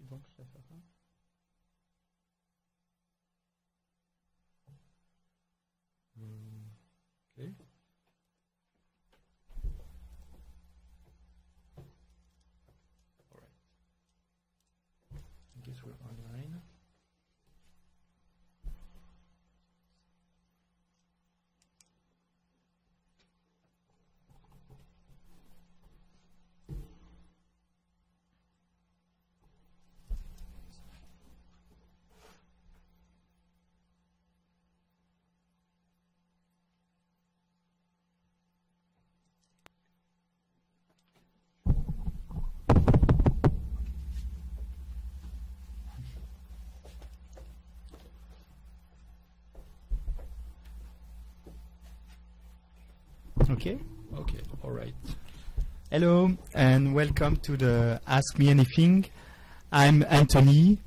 Donc, je vais faire ça. Okay. All right. I guess we're online. Okay. Okay. All right. Hello and welcome to the Ask Me Anything. I'm Antony,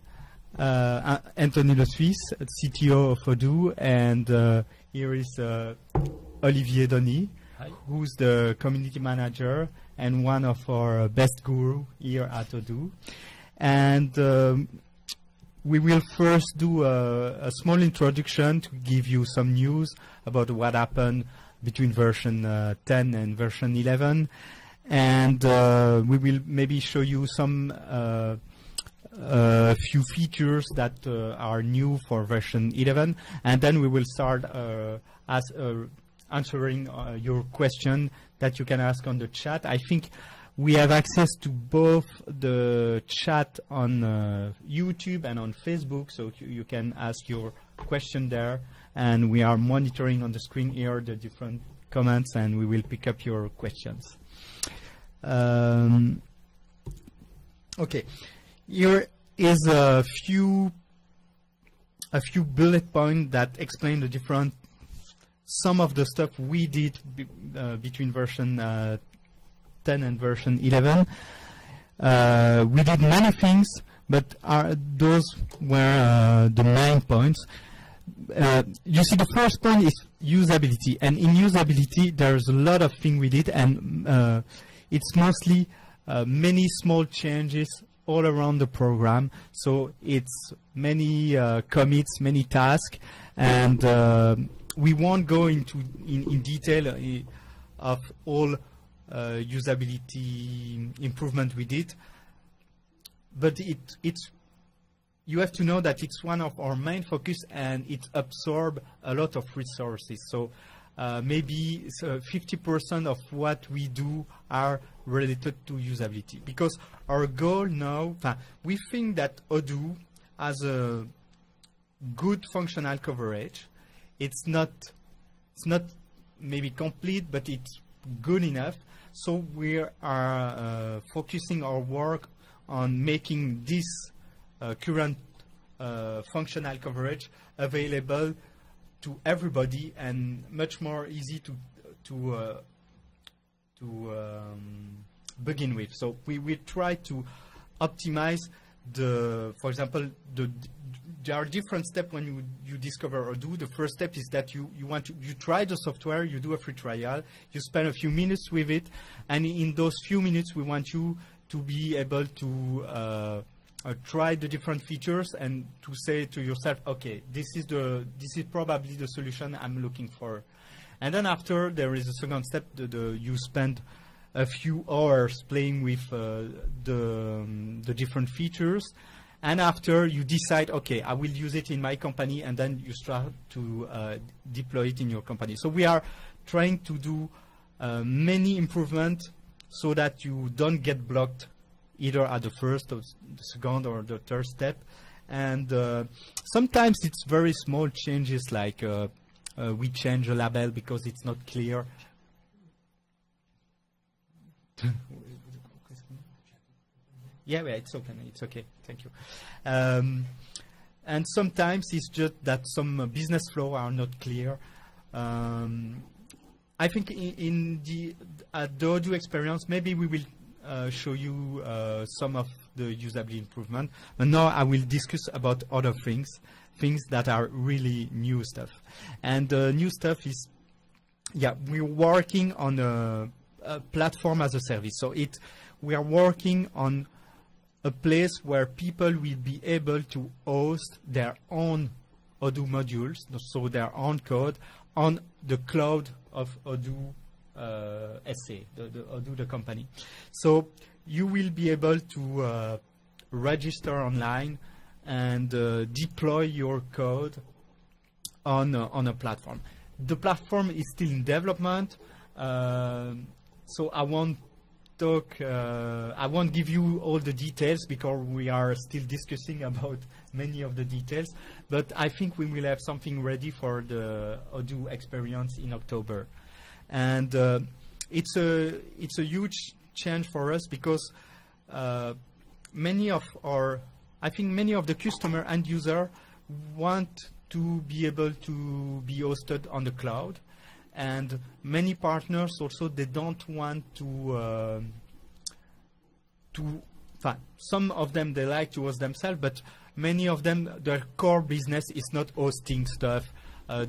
Antony Le Suisse, CTO of Odoo, and here is Olivier who's the community manager and one of our best guru here at Odoo. And we will first do a small introduction to give you some news about what happened between version 10 and version 11, and we will maybe show you some few features that are new for version 11, and then we will start answering your question that you can ask on the chat. I think we have access to both the chat on YouTube and on Facebook, so you can ask your question there. And we are monitoring on the screen here the different comments, and we will pick up your questions. Okay, here is a few bullet points that explain the different, some of the stuff we did between version 10 and version 11. We did many things, but those were the main points. You see, the first point is usability, and in usability there's a lot of things we did, and it's mostly many small changes all around the program. So it's many commits, many tasks, and we won't go into in detail of all usability improvement we did, but it's you have to know that it's one of our main focus, and it absorbs a lot of resources. So maybe 50% of what we do are related to usability, because our goal now, we think that Odoo has a good functional coverage. It's not maybe complete, but it's good enough. So we are focusing our work on making this current functional coverage available to everybody, and much more easy to begin with. So we will try to optimize for example, there are different steps when you discover Odoo. The first step is that you try the software, you do a free trial, you spend a few minutes with it, and in those few minutes we want you to be able to try the different features and to say to yourself, okay, this is probably the solution I'm looking for. And then after, there is a second step. You spend a few hours playing with the different features, and after you decide, okay, I will use it in my company, and then you start to deploy it in your company. So we are trying to do many improvements so that you don't get blocked either at the first or the second or the third step. And sometimes it's very small changes, like we change a label because it's not clear. Yeah, it's open. It's okay. Thank you. And sometimes it's just that some business flow are not clear. I think at the Odoo experience, maybe we will show you some of the usability improvement. But now I will discuss about other things that are really new stuff. And the new stuff is, yeah, we're working on a platform as a service. So we are working on a place where people will be able to host their own Odoo modules, so their own code, on the cloud of Odoo SA, the Odoo the company. So you will be able to register online and deploy your code on a platform. The platform is still in development, so I won't give you all the details because we are still discussing about many of the details, but I think we will have something ready for the Odoo experience in October. And it's a huge change for us because many of the customer and user want to be able to be hosted on the cloud, and many partners also, they don't want to some of them they like to host themselves, but many of them, their core business is not hosting stuff,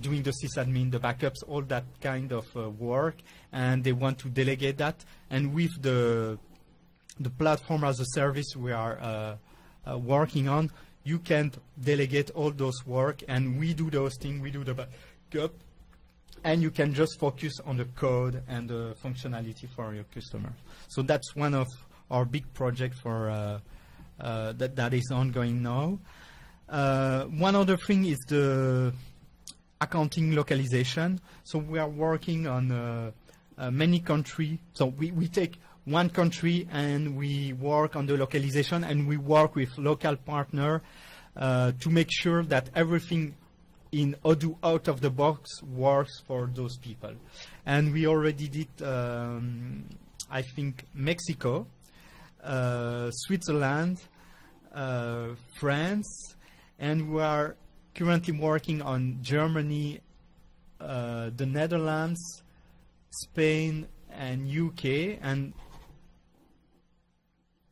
doing the sysadmin, the backups, all that kind of work, and they want to delegate that. And with the platform as a service we are working on, you can delegate all those work, and we do the hosting, we do the backup, and you can just focus on the code and the functionality for your customers. So that's one of our big project for that is ongoing now. One other thing is the accounting localization. So we are working on many countries. So we take one country and we work on the localization, and we work with local partner to make sure that everything in Odoo out of the box works for those people. And we already did, I think, Mexico, Switzerland, France, and we are currently working on Germany, the Netherlands, Spain, and UK, and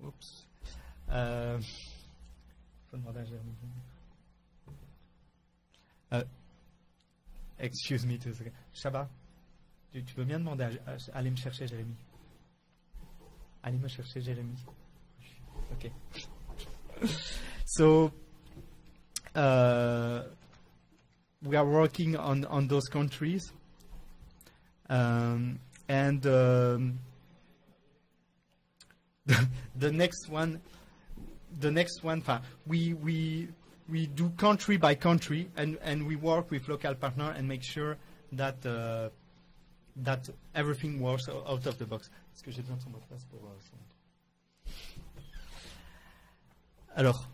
oops. Excuse me 2 seconds. Shaba, tu peux bien demander à aller me chercher Jérémy. Allez me chercher Jérémy. Okay. So we are working on those countries, and the next one, we do country by country, and we work with local partner and make sure that that everything works out of the box. Est-ce que j'ai besoin de son mot de passe pour Alors,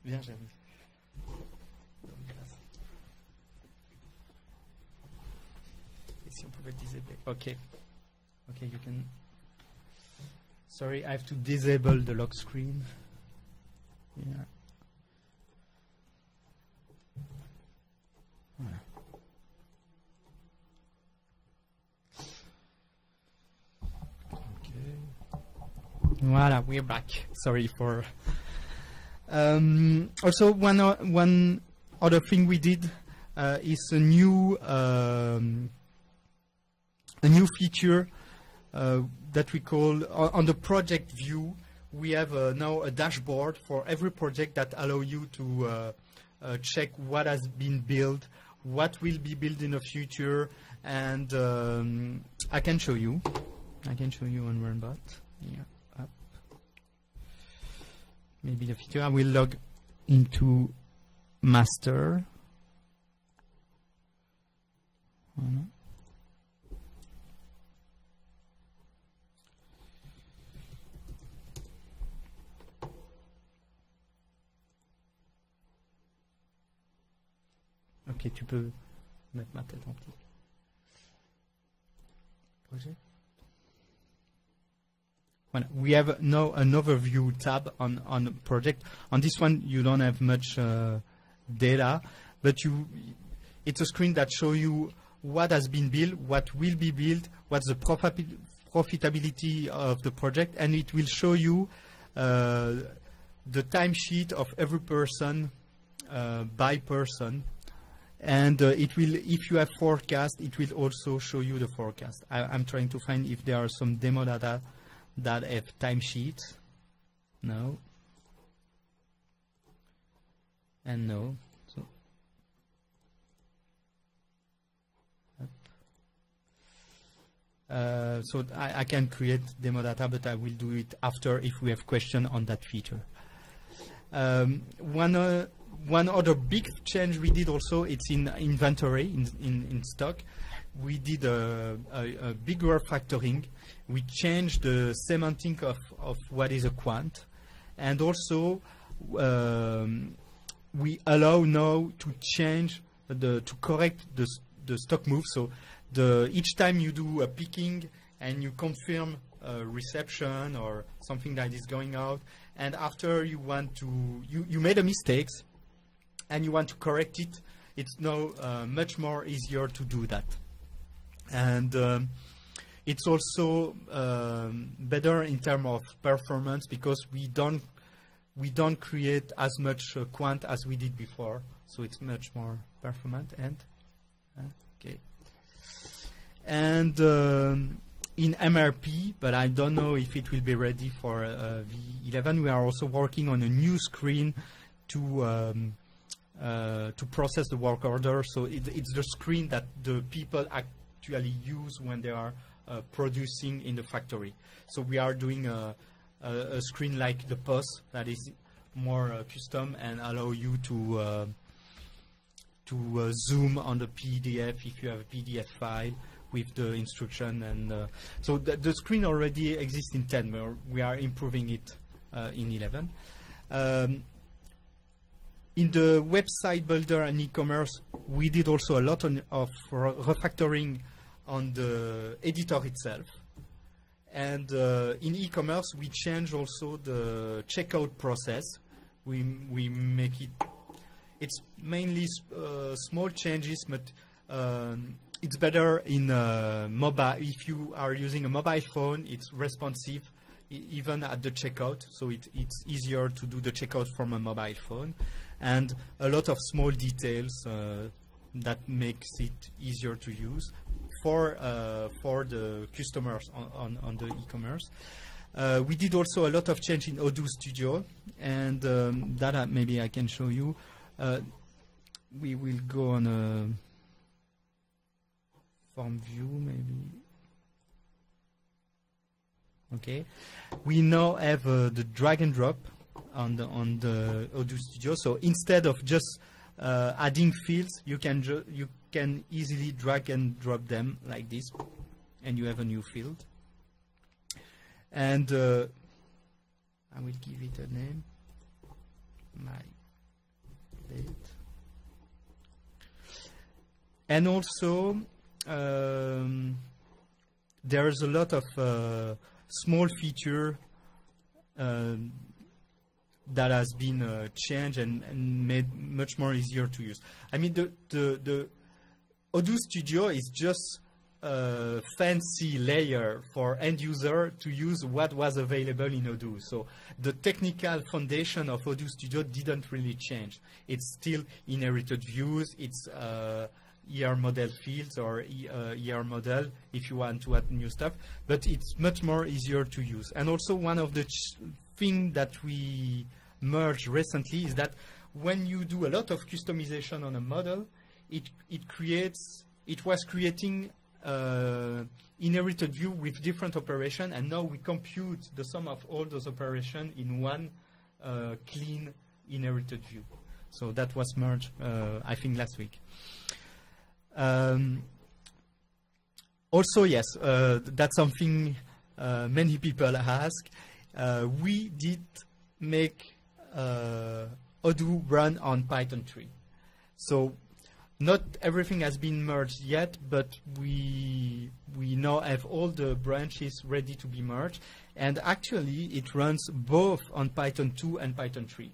viens, Jérémy. Et si on pouvait disable. Okay, you can. Sorry, I have to disable the lock screen. Yeah. Voila, we're back. Sorry for. Also, one other thing we did is a new feature that we call on the project view. We have now a dashboard for every project that allow you to check what has been built, what will be built in the future, and I can show you. I can show you on Runbot. Yeah. Maybe the feature. I will log into master. Ok, tu peux mettre ma tête en petit. Projet. Well, we have now an overview tab on project. On this one, you don't have much data, but it's a screen that shows you what has been built, what will be built, what's the profitability of the project, and it will show you the timesheet of every person by person. And it will, if you have forecast, it will also show you the forecast. I'm trying to find if there are some demo data that have timesheets. No. And no. So, so I can create demo data, but I will do it after if we have question on that feature. One other big change we did also, it's in inventory, in stock. We did a big refactoring. We changed the semantic of what is a quant. And also, we allow now to change, to correct the stock move. So each time you do a picking and you confirm a reception or something that is going out, and after you want to, you made a mistake and you want to correct it, it's now much more easier to do that. And it's also better in terms of performance because we don't create as much quant as we did before, so it's much more performant. And okay, and in MRP, but I don't know if it will be ready for V11. We are also working on a new screen to process the work order. So it's the screen that the people actually use when they are producing in the factory. So we are doing a screen like the POS that is more custom and allow you to zoom on the PDF if you have a PDF file with the instruction. And so the screen already exists in 10. We are improving it in 11. In the website builder and e-commerce, we did also a lot of refactoring on the editor itself. And in e-commerce, we change also the checkout process. We make it. It's mainly small changes, but it's better in mobile. If you are using a mobile phone, it's responsive even at the checkout. So it's easier to do the checkout from a mobile phone, and a lot of small details that makes it easier to use for the customers on the e-commerce. We did also a lot of change in Odoo Studio, and that maybe I can show you. We will go on a form view, maybe. Okay, we now have the drag and drop on the Odoo Studio. So instead of just adding fields, you can easily drag and drop them like this, and you have a new field. And I will give it a name. My date. And also, there's a lot of small feature that has been changed and made much more easier to use. I mean, the Odoo Studio is just a fancy layer for end user to use what was available in Odoo. So the technical foundation of Odoo Studio didn't really change. It's still inherited views. It's ER model fields or ER model if you want to add new stuff, but it's much more easier to use. And also one of the things that we merged recently is that when you do a lot of customization on a model, it was creating inherited view with different operation, and now we compute the sum of all those operations in one clean inherited view. So that was merged, I think, last week. Also, yes, that's something many people ask. We did make Odoo run on Python 3. So not everything has been merged yet, but we now have all the branches ready to be merged. And actually, it runs both on Python 2 and Python 3.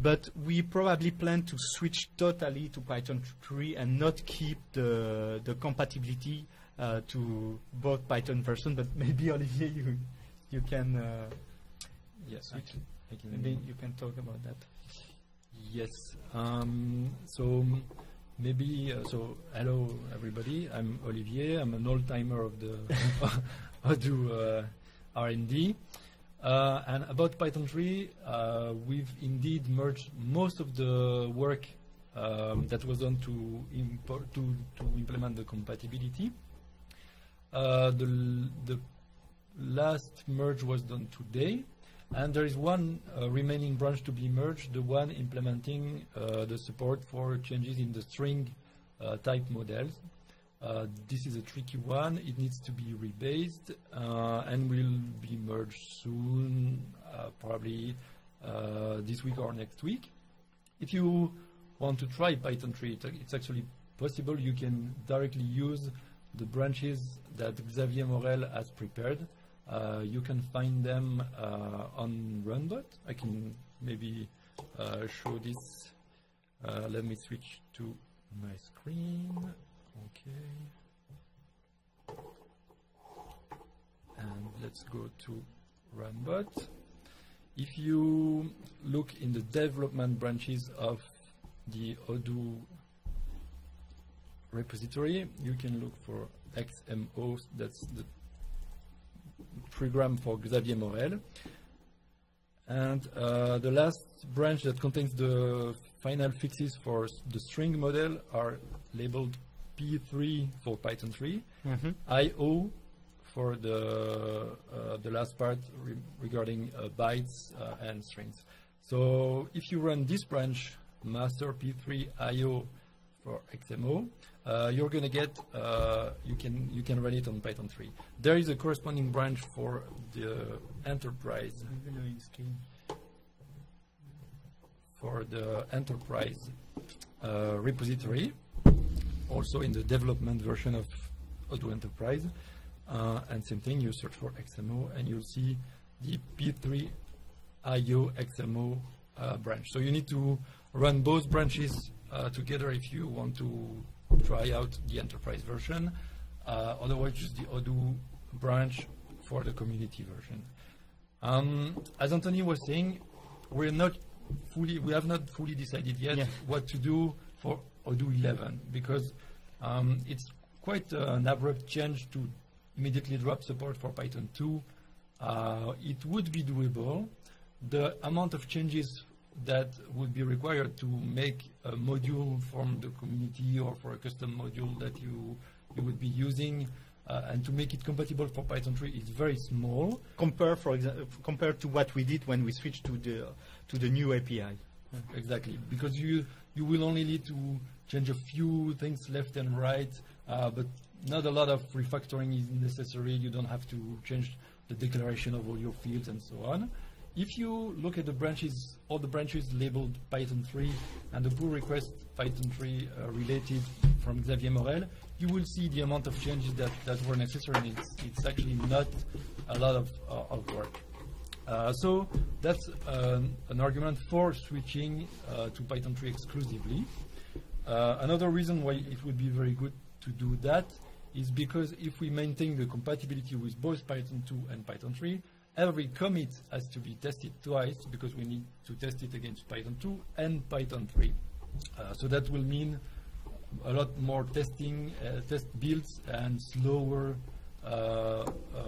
But we probably plan to switch totally to Python 3 and not keep the compatibility to both Python versions. But maybe, Olivier, you can yes, I can maybe you can talk about that. Yes. So maybe so hello everybody. I'm Olivier. I'm an old timer of the Odoo R&D. And about Python 3, we've indeed merged most of the work that was done to implement the compatibility. The last merge was done today, and there is one remaining branch to be merged, the one implementing the support for changes in the string type models. This is a tricky one. It needs to be rebased and will be merged soon, probably this week or next week. If you want to try Python 3, it's actually possible. You can directly use the branches that Xavier Morel has prepared. You can find them on Runbot. I can maybe show this. Let me switch to my screen. Okay. And let's go to Runbot. If you look in the development branches of the Odoo repository, you can look for XMO, that's the program for Xavier Morel. And the last branch that contains the final fixes for the string model are labeled P3 for Python 3, IO for the last part regarding bytes and strings. So if you run this branch, master P3 IO for XMO, you're going to get, you can run it on Python 3. There is a corresponding branch for the enterprise. For the enterprise repository, also in the development version of Odoo Enterprise. And same thing, you search for XMO and you'll see the P3 IO XMO branch. So you need to run both branches together if you want to try out the enterprise version. Otherwise, just the Odoo branch for the community version. As Antony was saying, we have not fully decided yet what to do for Odoo 11, because it's quite an abrupt change to immediately drop support for Python 2. It would be doable. The amount of changes that would be required to make a module from the community or for a custom module that you would be using and to make it compatible for Python 3 is very small. Compared to what we did when we switched to the new API. Exactly, because you will only need to change a few things left and right, but not a lot of refactoring is necessary. You don't have to change the declaration of all your fields and so on. If you look at the branches, all the branches labeled Python 3 and the pull request Python 3 related from Xavier Morel, you will see the amount of changes that were necessary. It's actually not a lot of work. So that's an argument for switching to Python 3 exclusively. Another reason why it would be very good to do that is because if we maintain the compatibility with both Python 2 and Python 3, every commit has to be tested twice because we need to test it against Python 2 and Python 3. So that will mean a lot more testing, test builds, and slower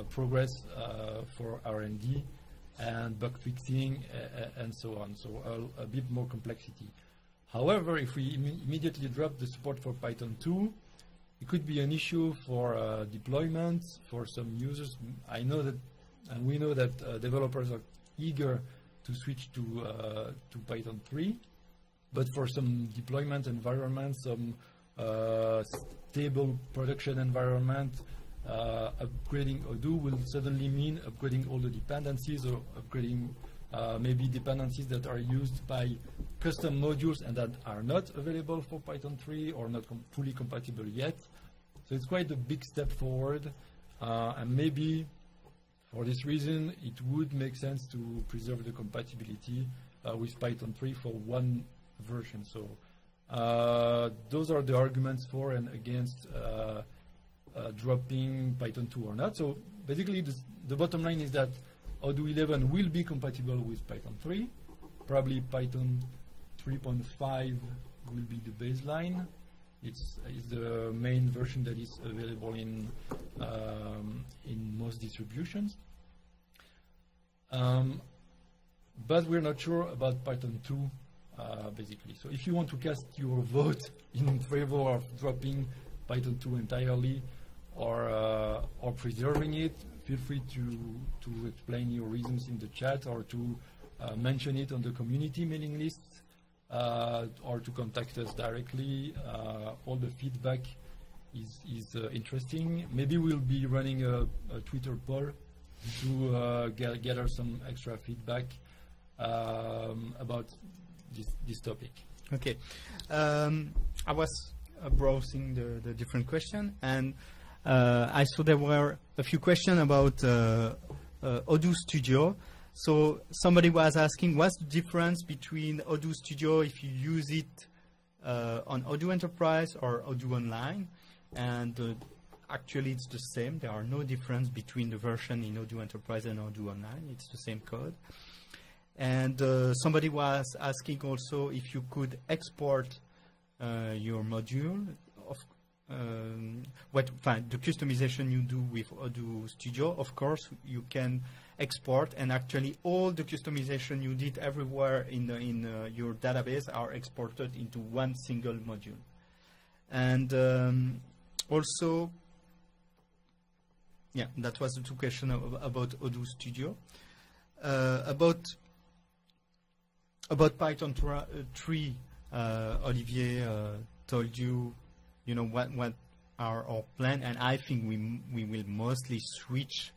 progress for R&D and bug fixing and so on. So a bit more complexity. However, if we immediately drop the support for Python 2, it could be an issue for deployments for some users. I know that, and we know that developers are eager to switch to Python 3, but for some deployment environments, some stable production environment, upgrading Odoo will suddenly mean upgrading all the dependencies or upgrading maybe dependencies that are used by custom modules and that are not available for Python 3 or not fully compatible yet. So it's quite a big step forward, and maybe for this reason it would make sense to preserve the compatibility with Python 3 for one version. So those are the arguments for and against dropping Python 2 or not. So basically the bottom line is that Odoo 11 will be compatible with Python 3. Probably Python 3.5 will be the baseline. It's the main version that is available in most distributions. But we're not sure about Python 2, basically. So if you want to cast your vote in favor of dropping Python 2 entirely or preserving it, feel free to explain your reasons in the chat, or to mention it on the community mailing list, or to contact us directly. All the feedback is interesting. Maybe we'll be running a Twitter poll to gather some extra feedback about this topic. Okay. I was browsing the different questions, and I saw there were a few questions about Odoo Studio. So somebody was asking, what's the difference between Odoo Studio if you use it on Odoo Enterprise or Odoo Online? And actually it's the same. There are no difference between the version in Odoo Enterprise and Odoo Online. It's the same code. And somebody was asking also if you could export your module of the customization you do with Odoo Studio. Of course, you can export, and actually all the customization you did everywhere in your database are exported into one single module. And also, yeah, that was the two questions about Odoo Studio. About Python 3, Olivier told you, what are our plan, and I think we will mostly switch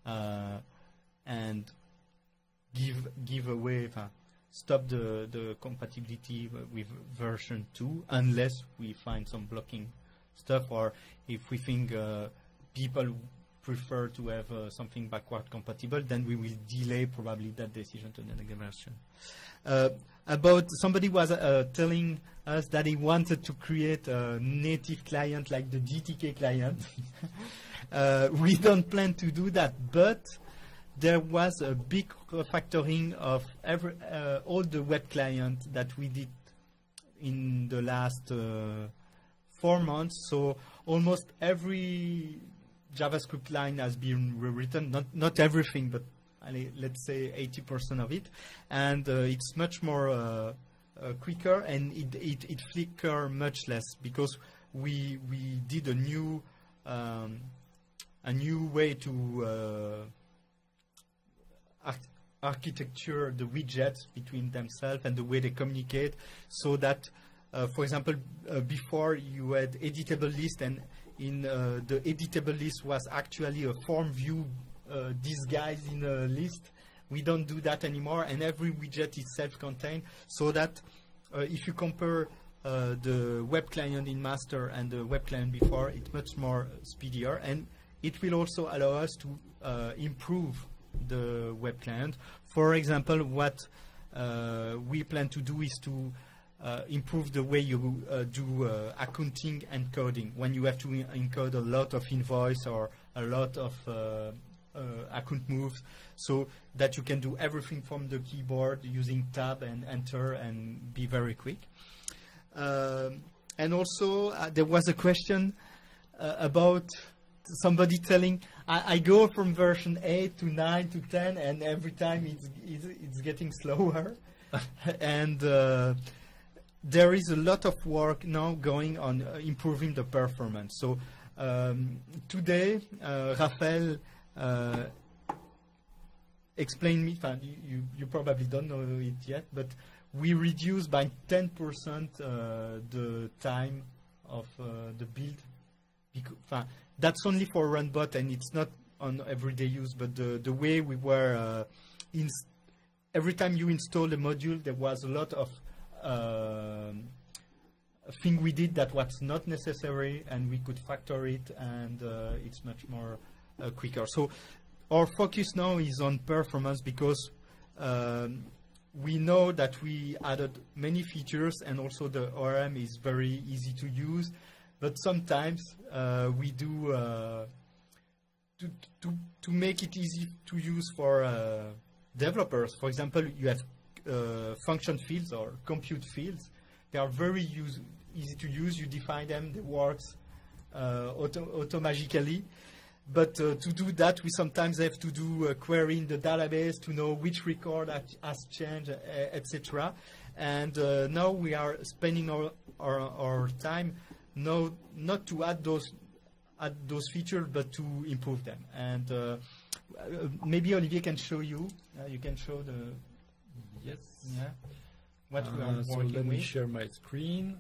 and give away, stop the compatibility with version 2 unless we find some blocking stuff, or if we think people prefer to have something backward compatible, then we will delay probably that decision to the next version. About somebody was telling us that he wanted to create a native client like the GTK client. We don't plan to do that, but there was a big refactoring of all the web clients that we did in the last 4 months. So almost every JavaScript line has been rewritten, not everything, but let's say 80% of it, and it's much more quicker, and it flicker much less, because we did a new way to architecture the widgets between themselves and the way they communicate, so that for example, before you had editable list, and in the editable list was actually a form view disguised in a list. We don't do that anymore, and every widget is self-contained, so that if you compare the web client in master and the web client before, it's much more speedier, and it will also allow us to improve the web client. For example, what we plan to do is to improve the way you do accounting and coding. When you have to encode a lot of invoice or a lot of account moves, so that you can do everything from the keyboard using tab and enter and be very quick. And also there was a question about somebody telling, I go from version 8 to 9 to 10, and every time it's getting slower. And there is a lot of work now going on improving the performance. So today, Raphael explained me, you probably don't know it yet, but we reduced by 10% the time of the build. That's only for runbot, and it's not on everyday use, but the way we were, every time you install a module, there was a lot of thing we did that was not necessary, and we could factor it, and it's much more quicker. So our focus now is on performance, because we know that we added many features, and also the ORM is very easy to use, but sometimes we do to make it easy to use for developers. For example, you have function fields or compute fields. They are very easy to use. You define them, they works automagically. But to do that, we sometimes have to do a query in the database to know which record has changed, etc. And now we are spending our time not to add those features, but to improve them. And maybe Olivier can show you. You can show the what we are so working let me with. share my screen.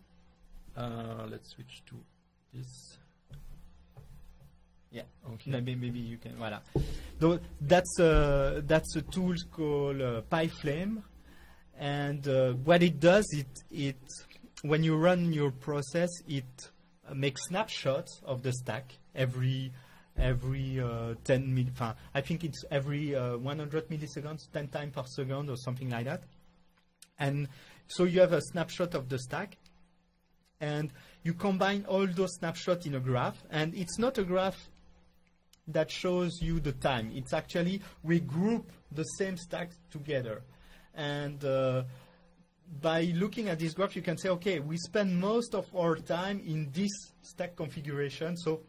Let's switch to this. Yeah, Okay. maybe you can. Voilà. So that's a tool called PyFlame, and what it does, it when you run your process, it makes snapshots of the stack every 10 I think it's every 100 milliseconds, 10 times per second or something like that. And so you have a snapshot of the stack, and you combine all those snapshots in a graph, and it's not a graph that shows you the time. It's actually, we group the same stacks together. And by looking at this graph, you can say, okay, we spend most of our time in this stack configuration, so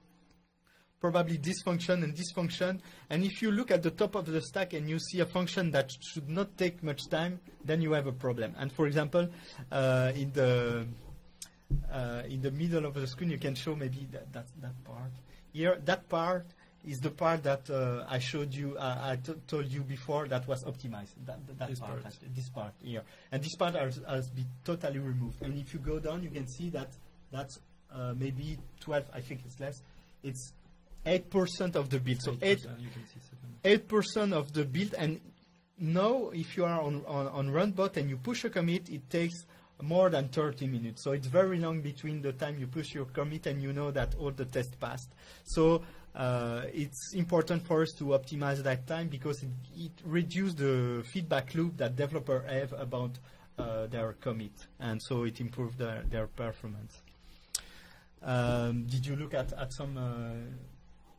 probably this function and this function. And if you look at the top of the stack and you see a function that should not take much time, then you have a problem. And for example, in the middle of the screen, you can show maybe that part here. That part is the part that I showed you, I told you before, that was optimized. This part here. And this part has been totally removed. And if you go down, you can see that that's maybe 12, I think it's less. It's 8% of the build. So 8% of the build. And now, if you are on Runbot and you push a commit, it takes more than 30 minutes. So it's very long between the time you push your commit and you know that all the tests passed. So it's important for us to optimize that time, because it reduces the feedback loop that developers have about their commit, and so it improves their performance. Did you look at some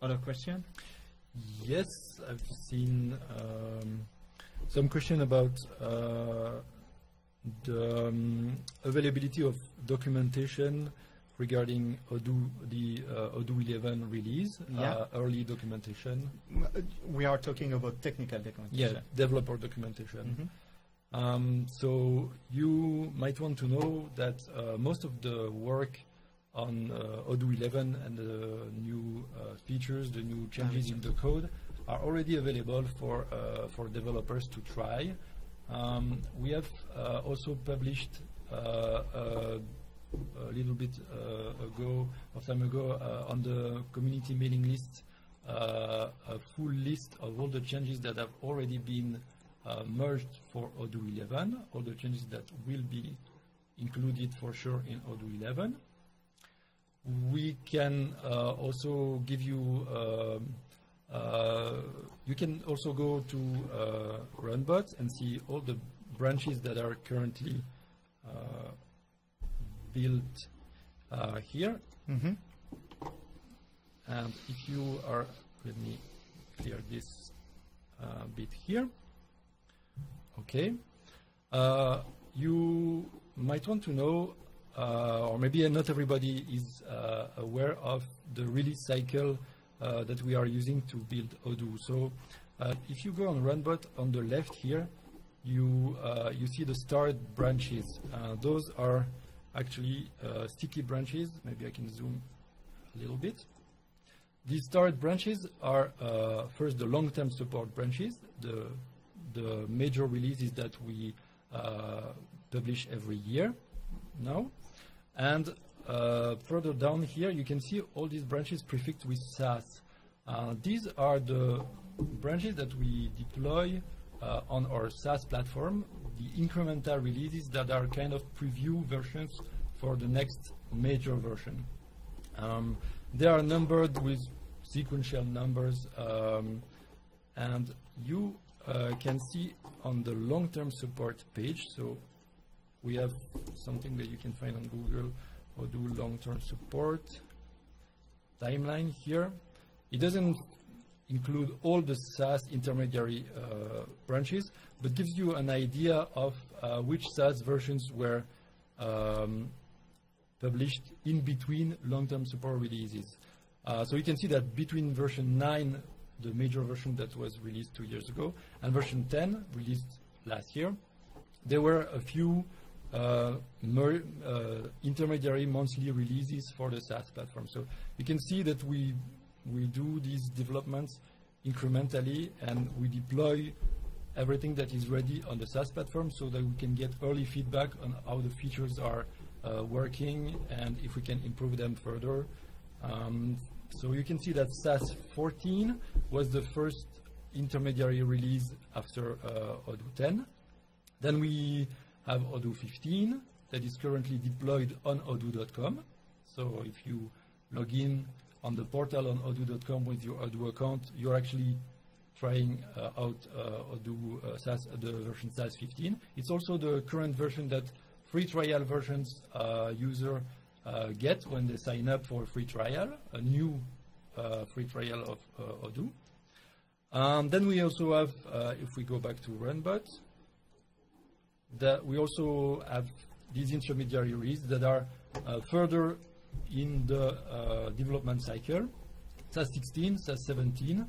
other question? Yes, I've seen some question about the availability of documentation regarding Odoo, the Odoo 11 release, early documentation. We are talking about technical documentation. Yeah, developer documentation. Mm-hmm. So you might want to know that most of the work on Odoo 11 and the new features, the new changes in the code are already available for developers to try. We have also published a little bit time ago on the community mailing list a full list of all the changes that have already been merged for Odoo 11, all the changes that will be included for sure in Odoo 11. We can also give you, you can also go to Runbot and see all the branches that are currently built here. Mm-hmm. And if you are, let me clear this bit here. Okay. You might want to know, or maybe not everybody is aware of the release cycle that we are using to build Odoo. So if you go on Runbot on the left here, you see the starred branches. Those are actually sticky branches. Maybe I can zoom a little bit. These starred branches are first the long-term support branches, the major releases that we publish every year now. And further down here, you can see all these branches prefixed with SAS. These are the branches that we deploy on our SaaS platform, the incremental releases that are kind of preview versions for the next major version. They are numbered with sequential numbers, and you can see on the long-term support page. So we have something that you can find on Google, Odoo long-term support timeline here. It doesn't include all the SaaS intermediary branches, but gives you an idea of which SaaS versions were published in between long-term support releases. So you can see that between version 9, the major version that was released 2 years ago, and version 10, released last year, there were a few intermediary monthly releases for the SaaS platform. So you can see that we do these developments incrementally, and we deploy everything that is ready on the SaaS platform so that we can get early feedback on how the features are working and if we can improve them further. So you can see that SaaS 14 was the first intermediary release after Odoo 10. Then we have Odoo 15 that is currently deployed on odoo.com. So if you log in on the portal on odoo.com with your Odoo account, you're actually trying out Odoo SaaS, the version SaaS 15. It's also the current version that free trial versions user get when they sign up for a free trial, a new free trial of Odoo. Then we also have, if we go back to Runbot, that we also have these intermediary releases that are further in the development cycle. SaaS 16, SaaS 17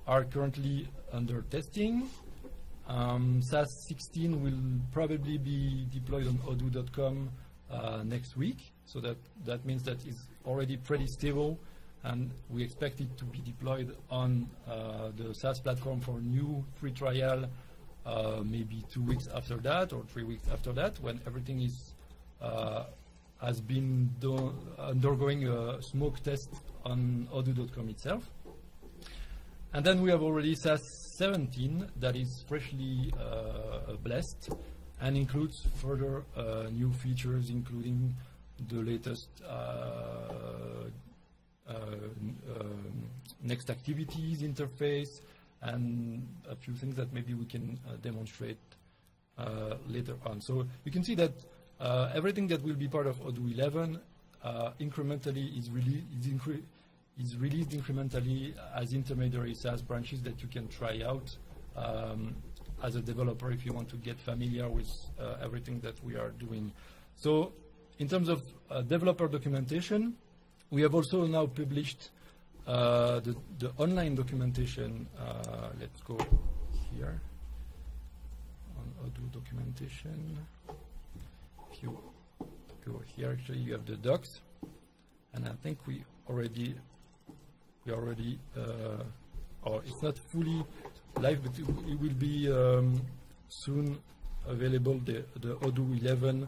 are currently under testing. SaaS 16 will probably be deployed on odoo.com next week. So that means that it's already pretty stable, and we expect it to be deployed on the SaaS platform for new free trial maybe 2 weeks after that or 3 weeks after that, when everything is has been undergoing a smoke test on odoo.com itself. And then we have already SaaS 17 that is freshly blessed and includes further new features, including the latest next activities interface and a few things that maybe we can demonstrate later on. So you can see that everything that will be part of Odoo 11 incrementally is released incrementally as intermediary SaaS branches that you can try out as a developer if you want to get familiar with everything that we are doing. So in terms of developer documentation, we have also now published the online documentation. Let's go here on Odoo documentation. If you go here, actually you have the docs, and I think we already, or it's not fully live, but it will be soon available, the Odoo 11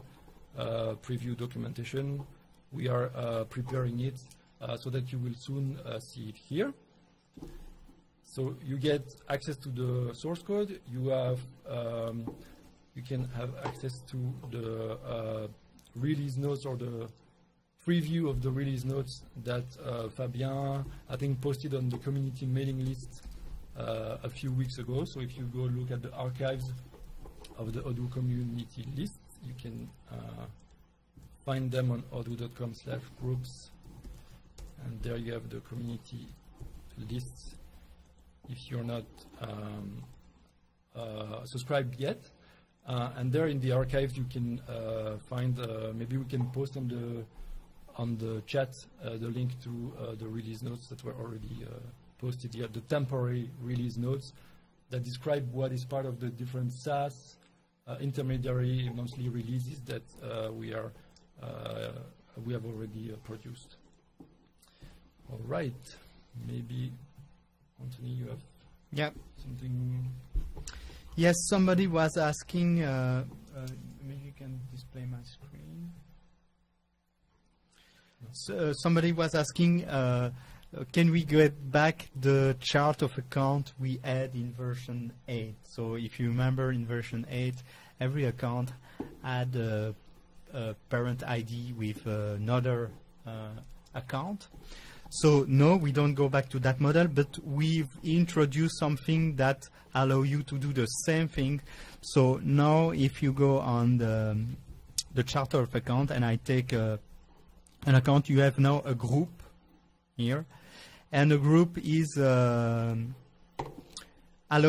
preview documentation. We are preparing it so that you will soon see it here. So you get access to the source code. You have you can have access to the release notes or the preview of the release notes that Fabien, I think, posted on the community mailing list a few weeks ago. So if you go look at the archives of the Odoo community list, you can find them on odoo.com/groups, and there you have the community lists if you're not subscribed yet. And there in the archives you can find, maybe we can post on the chat the link to the release notes that were already posted here, the temporary release notes that describe what is part of the different SaaS intermediary monthly releases that we have already produced. All right, maybe Antony, you have something. Yes, somebody was asking. Maybe you can display my screen. So, somebody was asking, can we get back the chart of account we had in version 8? So if you remember, in version 8, every account had a parent ID with another account. So no, we don't go back to that model, but we've introduced something that allow you to do the same thing. So now if you go on the chart of account and I take an account, you have now a group here, and the group is allow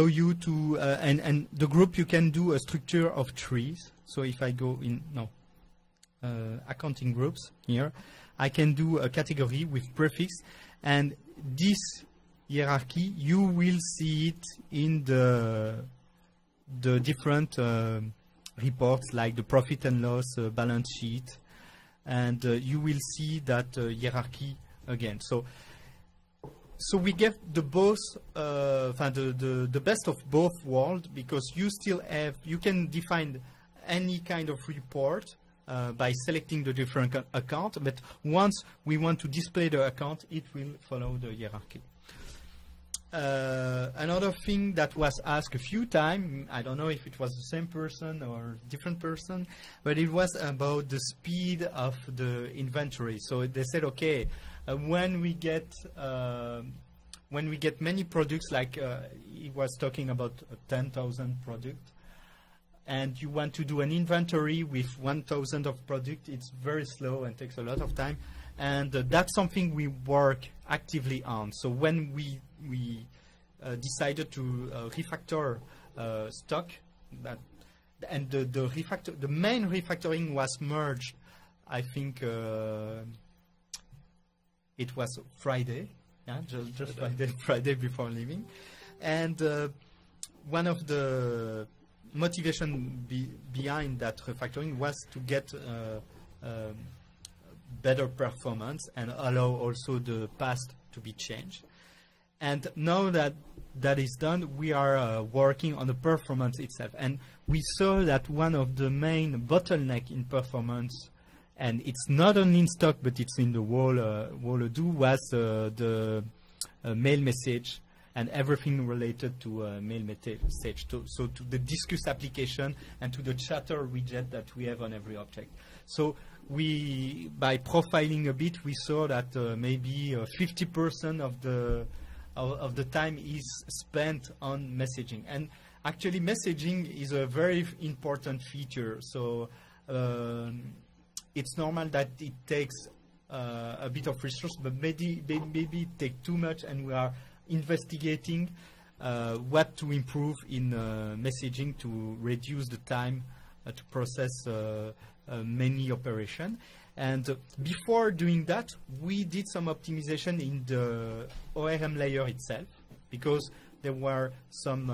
you to and the group, you can do a structure of trees. So if I go in accounting groups here, I can do a category with prefix, And this hierarchy, you will see it in the different reports like the profit and loss balance sheet, and you will see that hierarchy again. So we get the both, the best of both worlds, because you still have, you can define any kind of report by selecting the different account, but once we want to display the account, it will follow the hierarchy. Another thing that was asked a few times, I don't know if it was the same person or different person, but it was about the speed of the inventory. So they said, okay, when we get many products, like he was talking about 10,000 products, and you want to do an inventory with 1,000 of product, it's very slow and takes a lot of time. And that's something we work actively on. So when we decided to refactor stock, and the main refactoring was merged, I think it was Friday, yeah, just Friday before leaving. And one of the motivation behind that refactoring was to get better performance and allow also the past to be changed. And now that that is done, we are working on the performance itself. And we saw that one of the main bottleneck in performance, and it's not only in stock, but it's in the whole Odoo, was the mail message and everything related to mail message. So to the Discuss application and to the chatter widget that we have on every object. So by profiling a bit, we saw that maybe 50% of the time is spent on messaging. And actually, messaging is a very important feature. So it's normal that it takes a bit of resource, but maybe it takes too much, and we are investigating what to improve in messaging to reduce the time to process many operations. And before doing that, we did some optimization in the ORM layer itself, because there were some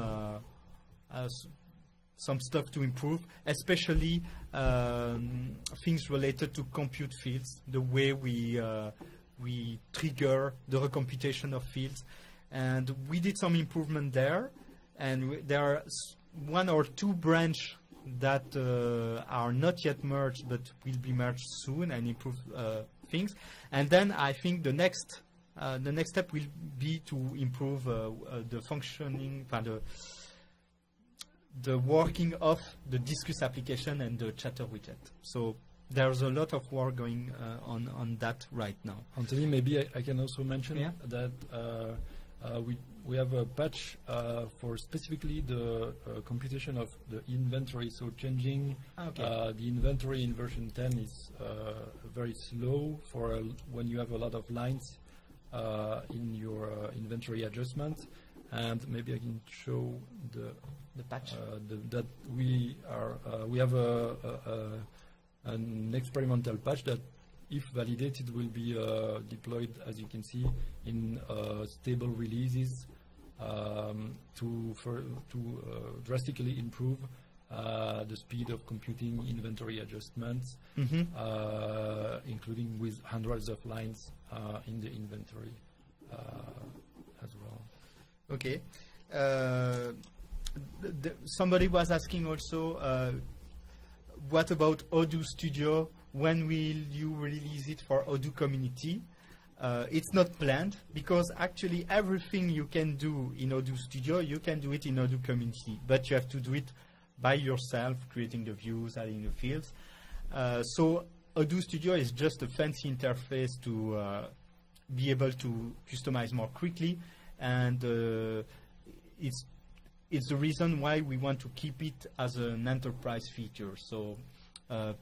stuff to improve, especially things related to compute fields, the way we trigger the recomputation of fields. And we did some improvement there, and there are one or two branches that are not yet merged, but will be merged soon and improve things. And then I think the next step will be to improve the functioning, the working of the Discuss application and the chatter widget. So there's a lot of work going on that right now. Antony, maybe I can also mention that we have a patch for specifically the computation of the inventory. So changing the inventory in version 10 is very slow for when you have a lot of lines in your inventory adjustment. And maybe I can show the patch that we have an experimental patch that, if validated, will be deployed, as you can see, in stable releases to drastically improve the speed of computing inventory adjustments, including with hundreds of lines in the inventory as well. Okay. Somebody was asking also, what about Odoo Studio? When will you release it for Odoo Community? It's not planned, because actually everything you can do in Odoo Studio, you can do it in Odoo Community, but you have to do it by yourself, creating the views, adding the fields. So Odoo Studio is just a fancy interface to be able to customize more quickly, and it's the reason why we want to keep it as an enterprise feature. So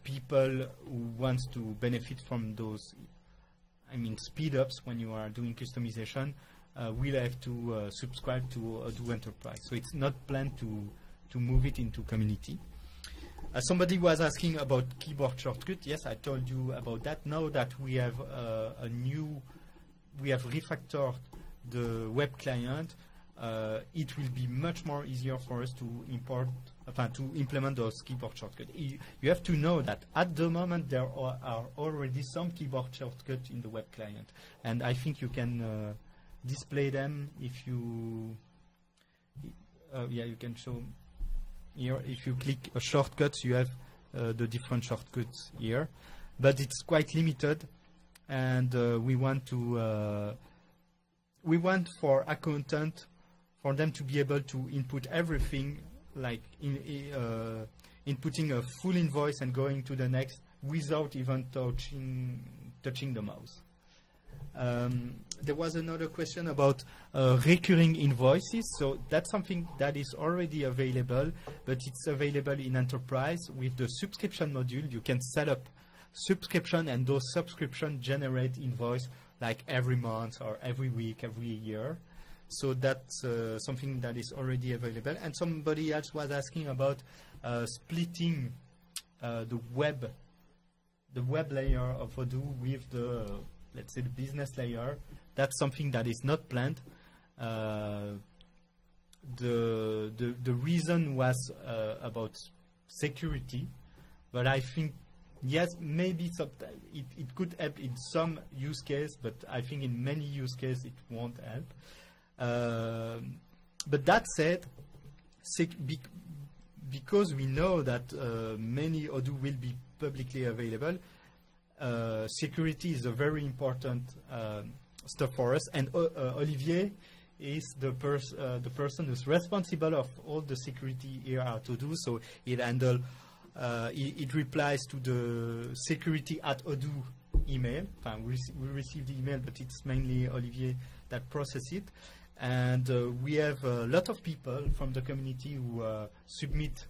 people who want to benefit from those, speed ups when you are doing customization, will have to subscribe to Odoo Enterprise. So it's not planned to move it into Community. Somebody was asking about keyboard shortcut. Yes, I told you about that. Now that we have a new we have refactored the web client, it will be much more easier for us to implement those keyboard shortcuts. You have to know that at the moment there are already some keyboard shortcuts in the web client, and I think you can display them if you. You can show here. If you click shortcuts, you have the different shortcuts here, but it's quite limited, and we want for accountant for them to be able to input everything, like inputting a full invoice and going to the next without even touching the mouse. There was another question about recurring invoices. So that's something that is already available, but it's available in Enterprise with the subscription module. You can set up subscription, and those subscriptions generate invoice like every month or every week, every year. So that's something that is already available. And somebody else was asking about splitting the web layer of Odoo with the, let's say, the business layer. That's something that is not planned. The reason was about security, but I think yes, maybe it could help in some use case, but I think in many use cases it won't help. But that said, because we know that many Odoo will be publicly available, security is a very important stuff for us, and Olivier is the person who's responsible of all the security here at Odoo. So it replies to the security@Odoo email. We receive the email, but it's mainly Olivier that processes it. And we have a lot of people from the community who submit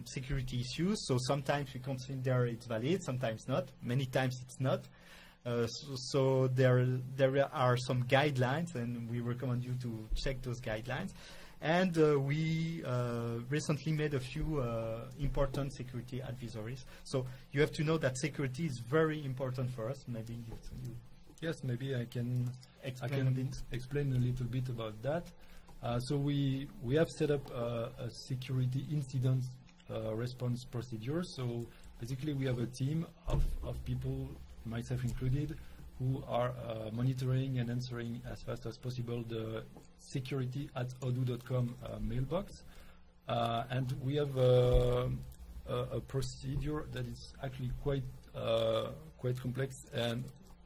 security issues. So sometimes we consider it's valid, sometimes not. Many times it's not. So there are some guidelines, and we recommend you to check those guidelines. And we recently made a few important security advisories. So you have to know that security is very important for us. Maybe you Yes, maybe I can explain a little bit about that. So we have set up a security incident response procedure. So basically we have a team of people, myself included, who are monitoring and answering as fast as possible the security@odoo.com mailbox. And we have a procedure that is actually quite complex and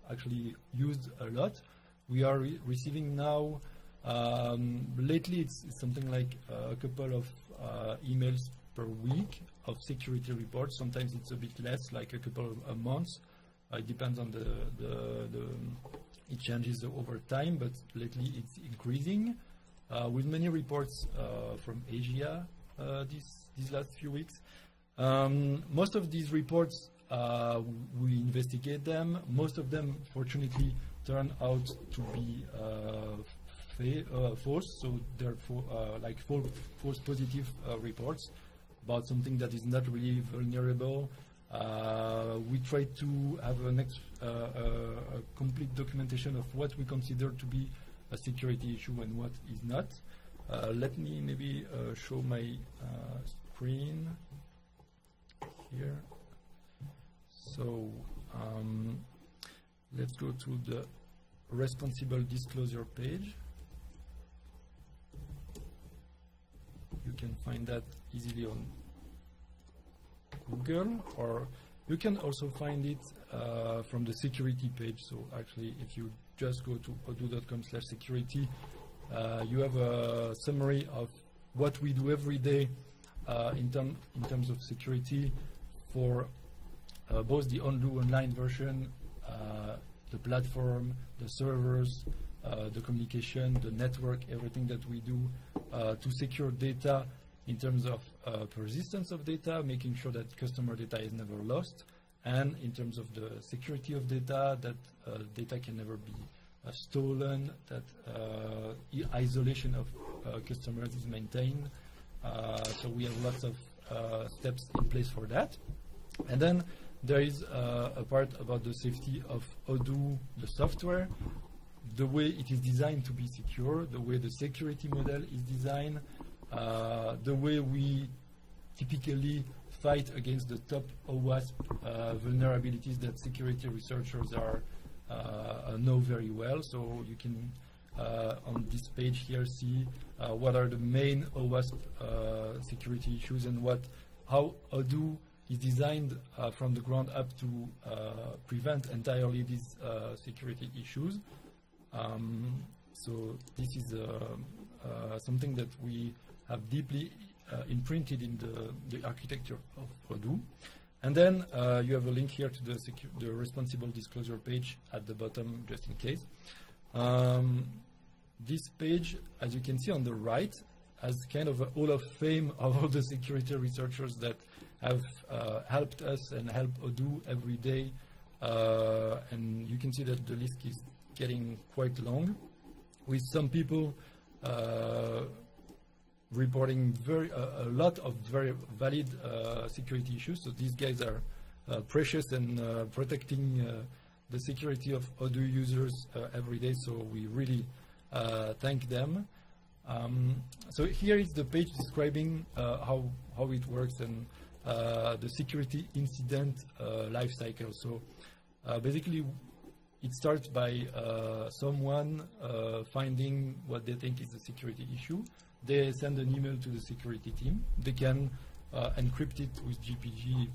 actually used a lot. We are receiving now, lately it's something like a couple of emails per week of security reports. Sometimes it's a bit less, like a couple of months. It depends on it changes over time, but lately it's increasing with many reports from Asia these last few weeks. Most of these reports, we investigate them. Most of them, fortunately, turn out to be false, so they're like false positive reports about something that is not really vulnerable. We try to have a complete documentation of what we consider to be a security issue and what is not. Let me maybe show my screen here. So let's go to the responsible disclosure page. You can find that easily on Google, or you can also find it from the security page. So actually, if you just go to odoo.com/security, you have a summary of what we do every day in terms of security for both the Odoo online version, the platform, the servers, the communication, the network, everything that we do to secure data in terms of persistence of data, making sure that customer data is never lost, and in terms of the security of data, that data can never be stolen, that isolation of customers is maintained. So we have lots of steps in place for that. And then there is a part about the safety of Odoo, the software. the way it is designed to be secure, the way the security model is designed, the way we typically fight against the top OWASP vulnerabilities that security researchers know very well. So you can on this page here see what are the main OWASP security issues and how Odoo is designed from the ground up to prevent entirely these security issues. So this is something that we have deeply imprinted in the architecture of Odoo. And then you have a link here to the responsible disclosure page at the bottom, just in case. This page, as you can see on the right, has kind of a hall of fame of all the security researchers that have helped us and help Odoo every day. And you can see that the list is getting quite long, with some people reporting a lot of very valid security issues. So these guys are precious and protecting the security of Odoo users every day. So we really thank them. So here is the page describing how it works and the security incident life cycle. So basically, it starts by someone finding what they think is a security issue. They send an email to the security team. They can encrypt it with GPG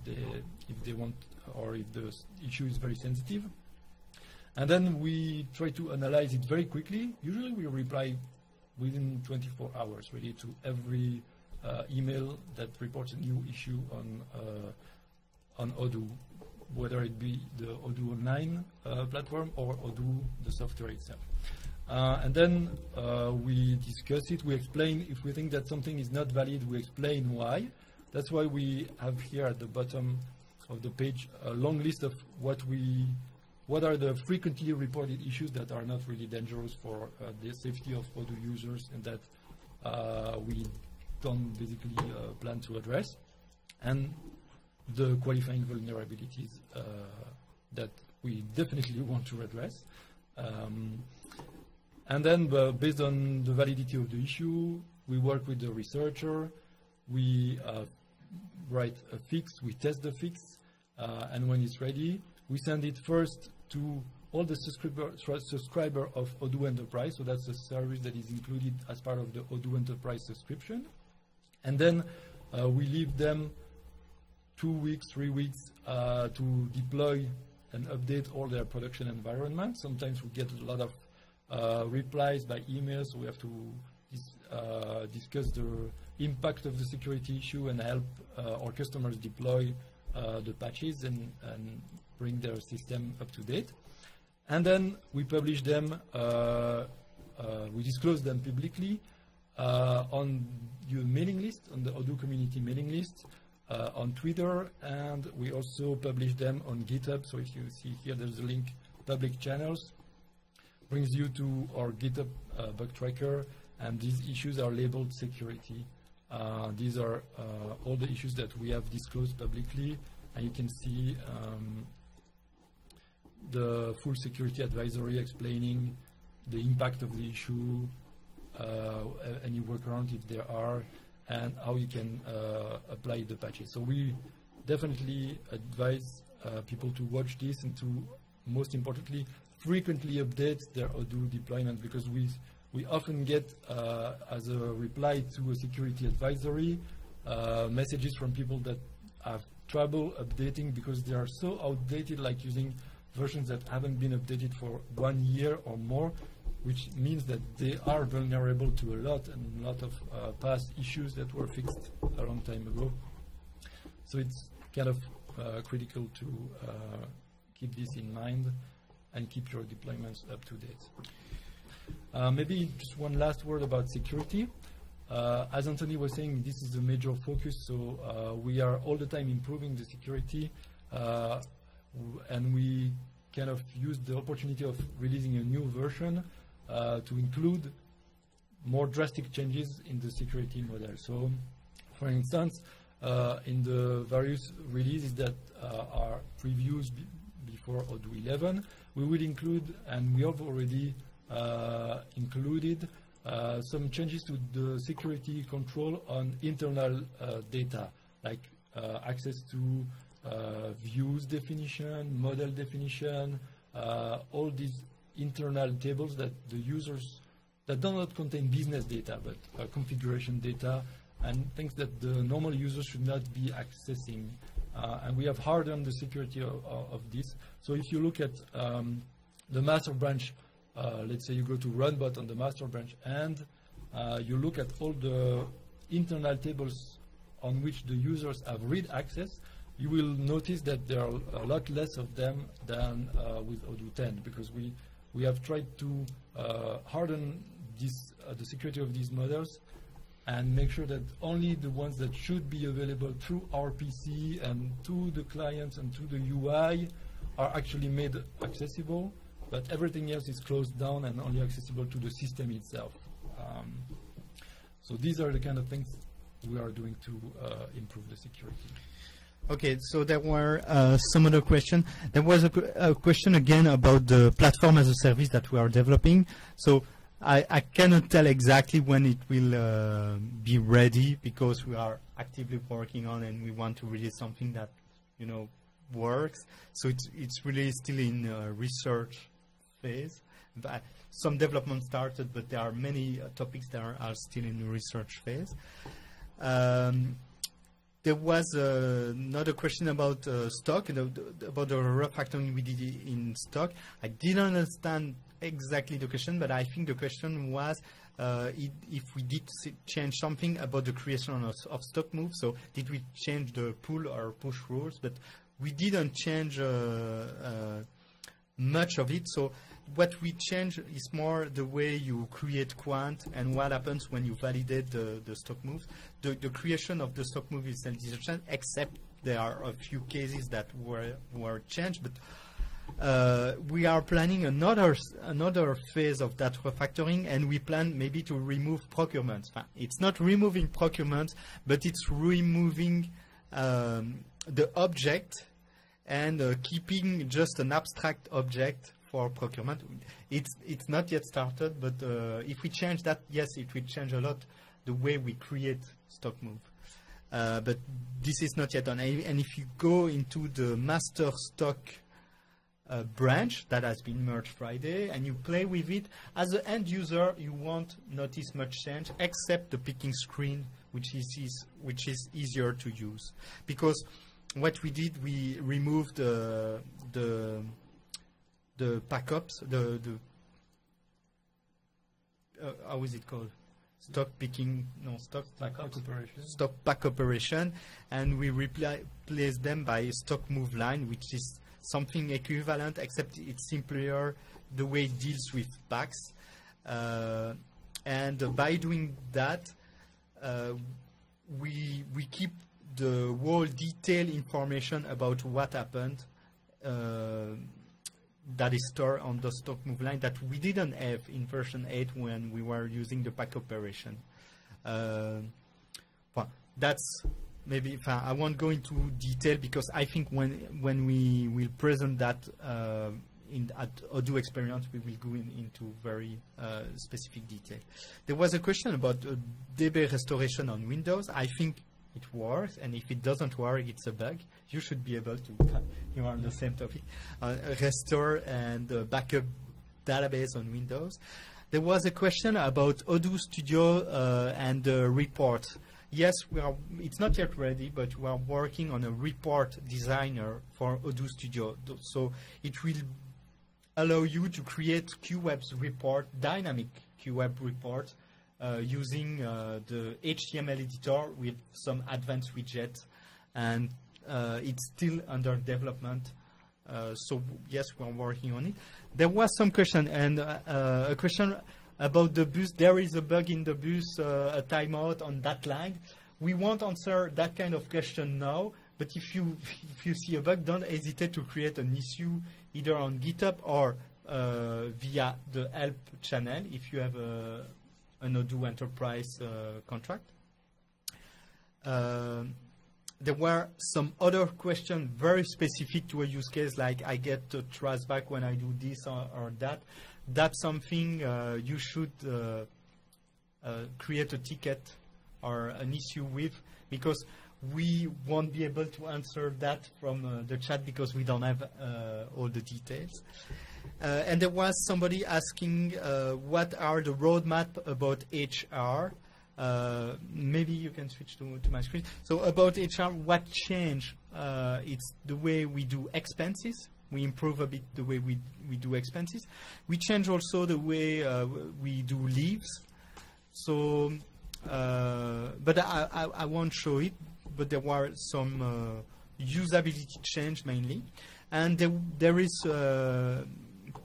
if they want, or if the issue is very sensitive. And then we try to analyze it very quickly. Usually we reply within 24 hours, really, to every email that reports a new issue on Odoo, whether it be the Odoo Online platform or Odoo, the software itself. And then we discuss it. We explain if we think that something is not valid, we explain why. That's why we have here at the bottom of the page a long list of what are the frequently reported issues that are not really dangerous for the safety of Odoo users and that we don't basically plan to address, and the qualifying vulnerabilities that we definitely want to address. And then based on the validity of the issue, we work with the researcher, we write a fix, we test the fix, and when it's ready, we send it first to all the subscriber of Odoo Enterprise. So that's a service that is included as part of the Odoo Enterprise subscription. And then we leave them 2 weeks, 3 weeks to deploy and update all their production environment. Sometimes we get a lot of replies by email, so we have to discuss the impact of the security issue and help our customers deploy the patches and bring their system up to date. And then we publish them, we disclose them publicly on your mailing list, on the Odoo Community mailing list, on Twitter, and we also publish them on GitHub. So if you see here, there's a link, public channels, brings you to our GitHub bug tracker, and these issues are labeled security. These are all the issues that we have disclosed publicly, and you can see the full security advisory explaining the impact of the issue, any workaround if there are, and how you can apply the patches. So we definitely advise people to watch this and to, most importantly, frequently update their Odoo deployment, because we often get, as a reply to a security advisory, messages from people that have trouble updating because they are so outdated, like using versions that haven't been updated for 1 year or more, which means that they are vulnerable to a lot of past issues that were fixed a long time ago. So it's kind of critical to keep this in mind and keep your deployments up to date. Maybe just one last word about security. As Antony was saying, this is a major focus, so we are all the time improving the security, and we kind of use the opportunity of releasing a new version to include more drastic changes in the security model. So, for instance, in the various releases that are previews before Odoo 11, we will include, and we have already included some changes to the security control on internal data, like access to views definition, model definition, all these internal tables that the users, that do not contain business data, but configuration data and things that the normal users should not be accessing. And we have hardened the security of this. So if you look at the master branch, let's say you go to runbot on the master branch and you look at all the internal tables on which the users have read access, you will notice that there are a lot less of them than with Odoo 10, because we have tried to harden this, the security of these models and make sure that only the ones that should be available through our PC and to the clients and to the UI are actually made accessible, but everything else is closed down and only accessible to the system itself. So these are the kind of things we are doing to improve the security. Okay, so there were some other questions. There was a question again about the platform as a service that we are developing. So I cannot tell exactly when it will be ready, because we are actively working on and we want to release something that, you know, works. So it's really still in research phase. But some development started, but there are many topics that are still in the research phase. There was another question about stock, about the refactoring we did in stock. I didn't understand exactly the question, but I think the question was if we did change something about the creation of stock moves. So did we change the pull or push rules? But we didn't change much of it. So what we change is more the way you create quant and what happens when you validate the stock moves. The creation of the stock move is self-destruction, except there are a few cases that were changed. But we are planning another phase of that refactoring, and we plan maybe to remove procurement. It's not removing procurement, but it's removing the object and keeping just an abstract object for procurement. It's not yet started, but if we change that, yes, it will change a lot the way we create stock move. But this is not yet done. And if you go into the master stock branch that has been merged Friday and you play with it, as an end user, you won't notice much change except the picking screen, which is easier to use. Because what we did, we removed the backups, how is it called? Stock picking, no, stock backup operation. Stock back operation, and we replaced them by a stock move line, which is something equivalent, except it's simpler the way it deals with backs. And by doing that, we keep the whole detailed information about what happened that is stored on the stock move line that we didn't have in version 8 when we were using the pack operation. Well, that's maybe, I won't go into detail, because I think when we will present that at Odoo Experience, we will go into very specific detail. There was a question about DB restoration on Windows. I think it works, and if it doesn't work, it's a bug. You should be able to, you are on the same topic, restore and backup database on Windows. There was a question about Odoo Studio and the report. Yes, it's not yet ready, but we are working on a report designer for Odoo Studio. So it will allow you to create QWeb's report, dynamic QWeb report, using the HTML editor with some advanced widgets, and it's still under development. So yes, we're working on it. There was some question, and a question about the bus. There is a bug in the bus, a timeout on that line. We won't answer that kind of question now, but if you see a bug, don't hesitate to create an issue either on GitHub or via the help channel if you have an Odoo Enterprise contract. there were some other questions very specific to a use case, like I get trash back when I do this or that. That's something you should create a ticket or an issue with, because we won't be able to answer that from the chat because we don't have all the details. And there was somebody asking what are the roadmap about HR. Maybe you can switch to my screen. So about HR, what changed? It's the way we do expenses. We improve a bit the way we do expenses. We change also the way we do leaves. So, but I won't show it. But there were some usability change mainly, and there is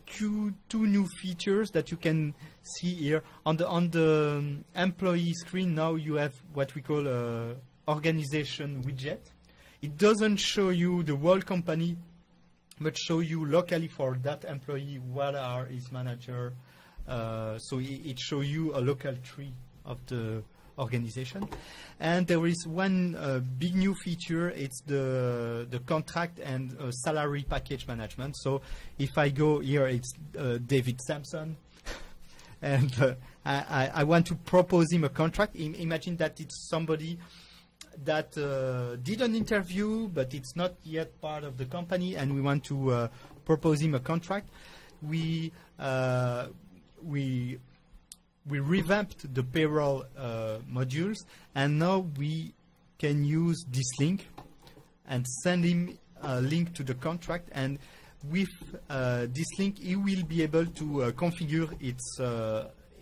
two new features that you can see here on the employee screen. Now you have what we call a organization widget. It doesn't show you the whole company, but show you locally for that employee what are his manager. So it shows you a local tree of the organization. And there is one big new feature. It's the contract and salary package management. So if I go here, it's David Sampson, and I want to propose him a contract. Imagine that it's somebody that did an interview, but it's not yet part of the company, and we want to propose him a contract. We revamped the payroll modules, and now we can use this link and send him a link to the contract. And with this link, he will be able to configure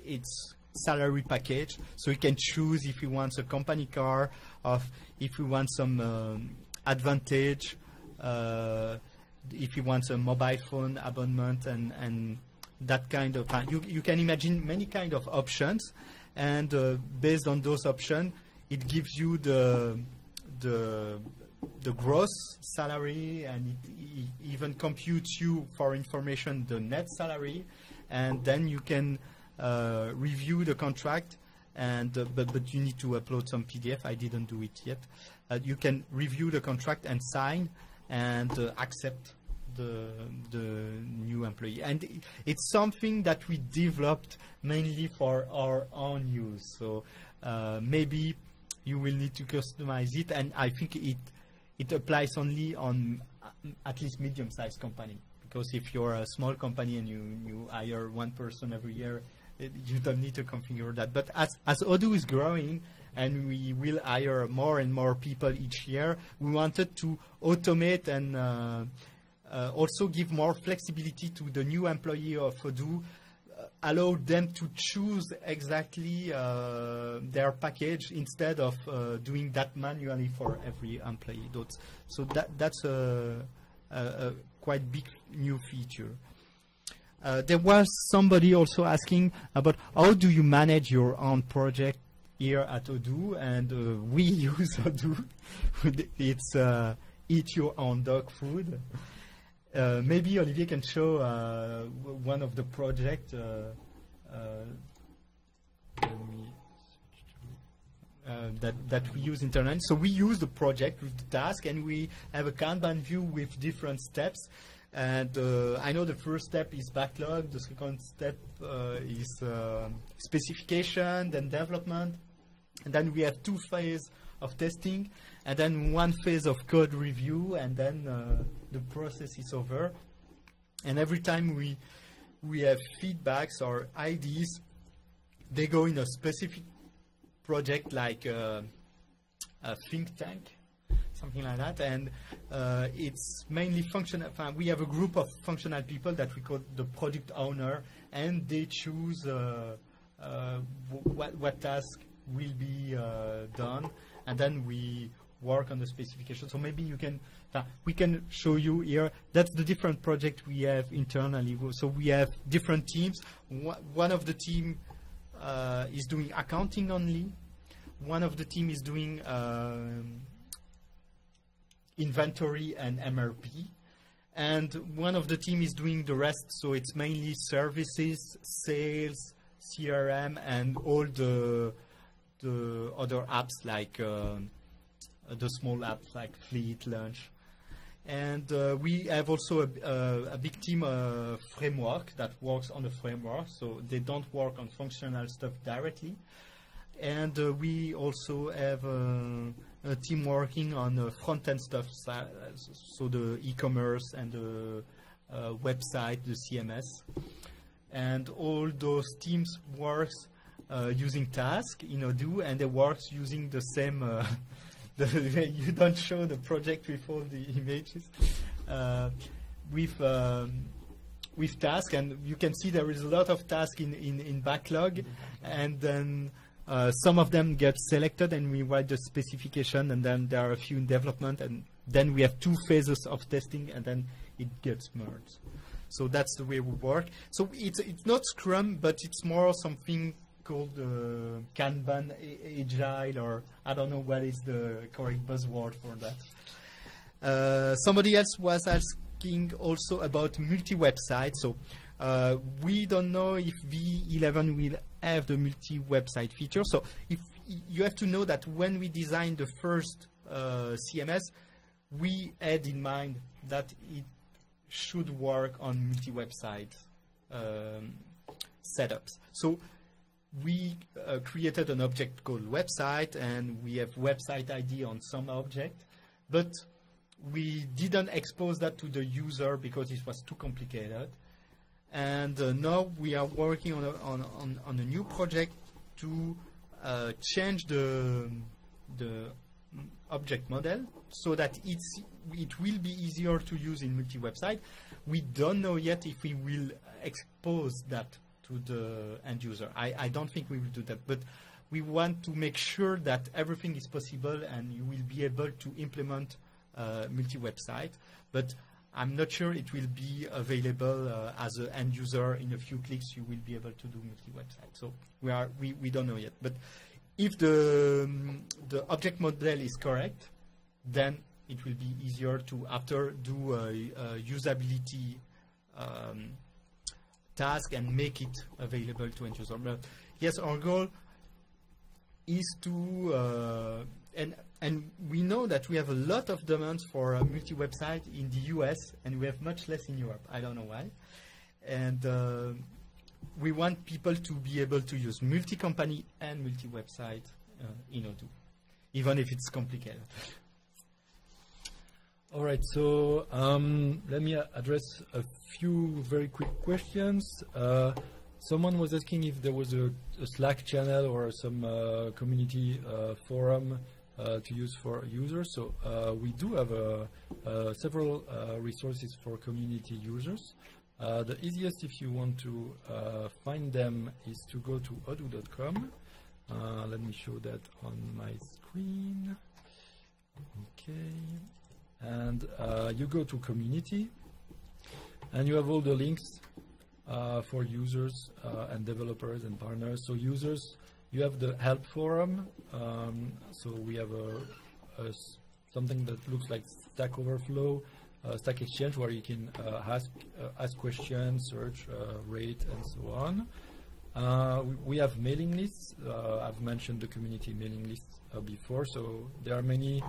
its salary package. So he can choose if he wants a company car, or if he wants some advantage, if he wants a mobile phone abonnement, and that kind of, you can imagine many kind of options, and based on those options, it gives you the gross salary, and it even computes you for information the net salary, and then you can review the contract, and but you need to upload some PDF. I didn't do it yet. You can review the contract and sign and accept the new employee, and it's something that we developed mainly for our own use. So maybe you will need to customize it, and I think it applies only on at least medium-sized company, because if you're a small company and you hire one person every year, you don't need to configure that. But as Odoo is growing and we will hire more and more people each year, we wanted to automate and also give more flexibility to the new employee of Odoo, allow them to choose exactly their package instead of doing that manually for every employee. So that's a quite big new feature. There was somebody also asking about how do you manage your own project here at Odoo, and we use Odoo. It's eat your own dog food. Maybe Olivier can show one of the projects that we use internally. So we use the project with the task, and we have a Kanban view with different steps. And I know the first step is backlog, the second step is specification, then development, and then we have 2 phases of testing, and then 1 phase of code review, and then the process is over. And every time we have feedbacks or ideas, they go in a specific project, like a think tank, something like that, and it's mainly functional. We have a group of functional people that we call the product owner, and they choose what task will be done, and then we work on the specification. So maybe you can, we can show you here. That's the different project we have internally. So we have different teams. One of the team is doing accounting only. One of the team is doing inventory and MRP, and one of the team is doing the rest. So it's mainly services, sales, CRM, and all the other apps like the small apps like Fleet, Lunch. And we have also a big team framework that works on the framework, so they don't work on functional stuff directly. And we also have a team working on front-end stuff, so the e-commerce and the website, the CMS. And all those teams works using tasks in Odoo, and they work using the same you don't show the project with all the images with tasks, and you can see there is a lot of tasks in backlog, and then some of them get selected and we write the specification, and then there are a few in development, and then we have 2 phases of testing, and then it gets merged. So that's the way we work. So it's not Scrum, but it's more something called Kanban, Agile, or I don't know what is the correct buzzword for that. Somebody else was asking also about multi-website. So we don't know if V11 will have the multi-website feature. So if you have to know that when we designed the first CMS, we had in mind that it should work on multi-website setups. So we created an object called website, and we have website ID on some object, but we didn't expose that to the user because it was too complicated. And now we are working on a new project to change the object model so that it will be easier to use in multi-website. We don't know yet if we will expose that to the end user. I don't think we will do that, but we want to make sure that everything is possible and you will be able to implement multi-website, but I'm not sure it will be available as an end user. In a few clicks you will be able to do multi-website. So we don't know yet, but if the object model is correct, then it will be easier to after do a usability task and make it available to end user. But yes, our goal is to and we know that we have a lot of demands for a multi-website in the US, and we have much less in Europe. I don't know why. And we want people to be able to use multi-company and multi-website in Odoo, even if it's complicated. All right, so let me address a few very quick questions. Someone was asking if there was a Slack channel or some community forum to use for users. So we do have several resources for community users. The easiest, if you want to find them, is to go to odoo.com. Let me show that on my screen. Okay. And you go to community, and you have all the links for users and developers and partners. So users, you have the help forum. So we have something that looks like Stack Overflow, Stack Exchange, where you can ask questions, search, rate, and so on. We have mailing lists. I've mentioned the community mailing lists before, so there are many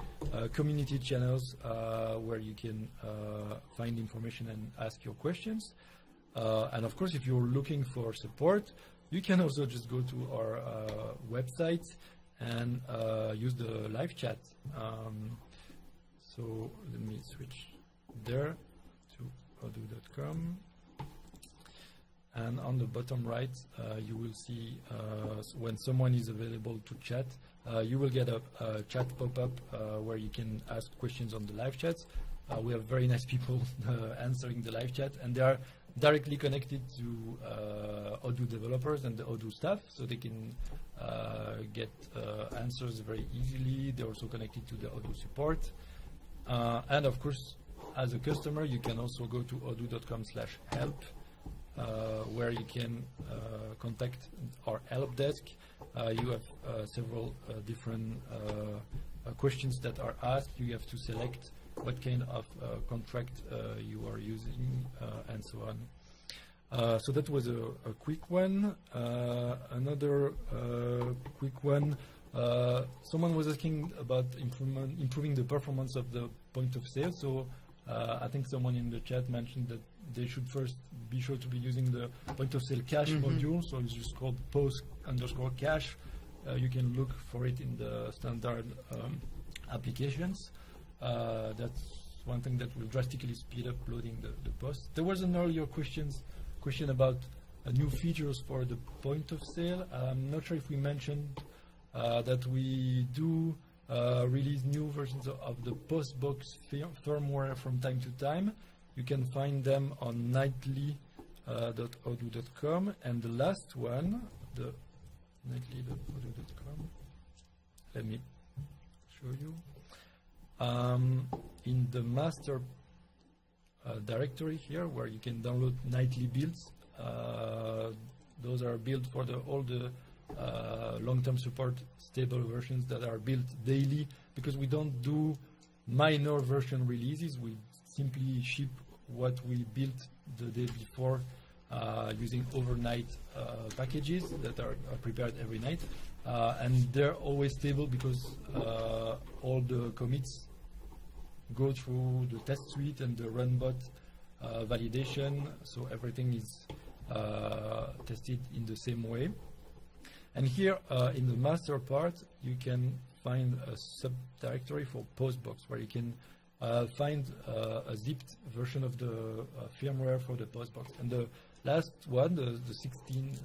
community channels where you can find information and ask your questions. And of course, if you're looking for support, you can also just go to our website and use the live chat. So let me switch there to odoo.com. And on the bottom right, you will see when someone is available to chat, you will get a chat pop-up where you can ask questions on the live chats. We have very nice people answering the live chat, and they are directly connected to Odoo developers and the Odoo staff, so they can get answers very easily. They're also connected to the Odoo support. And of course, as a customer, you can also go to odoo.com/help. Where you can contact our help desk. You have several different questions that are asked. You have to select what kind of contract you are using and so on. So that was a quick one. Another quick one. Someone was asking about improving the performance of the point of sale. So I think someone in the chat mentioned that they should first be sure to be using the point of sale cache module. So it's just called post_cache. You can look for it in the standard applications. That's one thing that will drastically speed up loading the post. There was an earlier question about new features for the point of sale. I'm not sure if we mentioned that we do release new versions of the postbox firmware from time to time. You can find them on nightly.odoo.com, and the last one, the nightly.odoo.com, let me show you. In the master directory here, where you can download nightly builds, those are built for all the long-term support stable versions that are built daily, because we don't do minor version releases. We simply ship what we built the day before using overnight packages that are prepared every night. And they're always stable because all the commits go through the test suite and the runbot validation, so everything is tested in the same way. And here in the master part, you can find a subdirectory for postbox, where you can find a zipped version of the firmware for the postbox. And the last one, the 16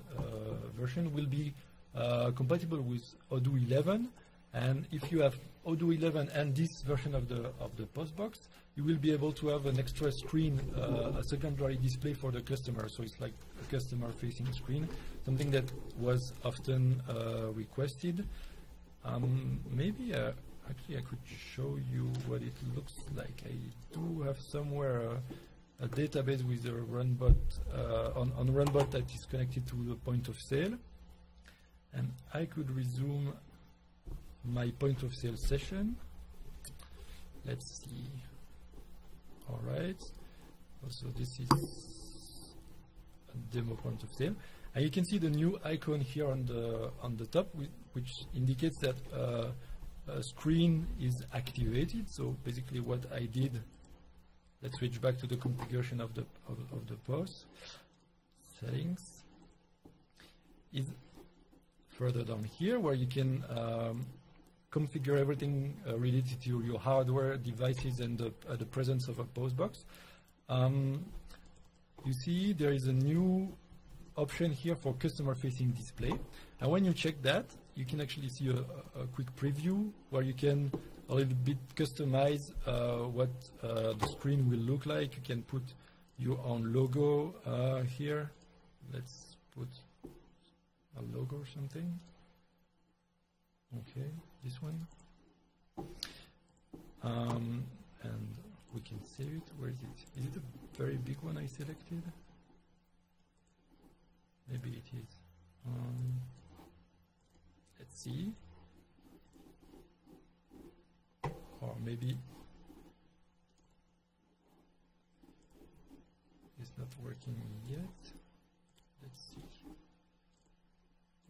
version, will be compatible with Odoo 11. And if you have Odoo 11 and this version of the postbox, you will be able to have an extra screen, a secondary display for the customer. So it's like a customer-facing screen, something that was often requested. Maybe actually I could show you what it looks like. I do have somewhere a database with a runbot on runbot that is connected to the point of sale, and I could resume my point of sale session. Let's see. All right. So this is a demo point of sale, and you can see the new icon here on the top, which indicates that a screen is activated. So basically, what I did. Let's switch back to the configuration of the post. Settings is further down here, where you can configure everything related to your hardware, devices, and the presence of a postbox. You see there is a new option here for customer-facing display, and when you check that, you can actually see a quick preview where you can a little bit customize what the screen will look like. You can put your own logo here. Let's put a logo or something. Okay, this one. And we can save it. Where is it? Is it a very big one I selected? Maybe it is. Let's see. Or maybe it's not working yet. Let's see.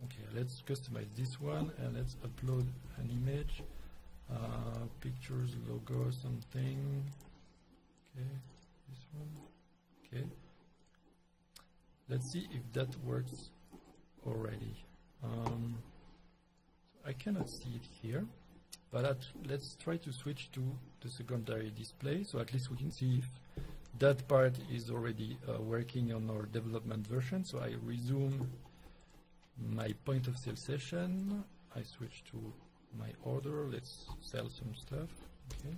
Okay, let's customize this one and let's upload an image, pictures, logo, something. Okay, this one. Okay. Let's see if that works already. I cannot see it here. But let's try to switch to the secondary display, so at least we can see if that part is already working on our development version. So I resume my point of sale session. I switch to my order. Let's sell some stuff. Okay.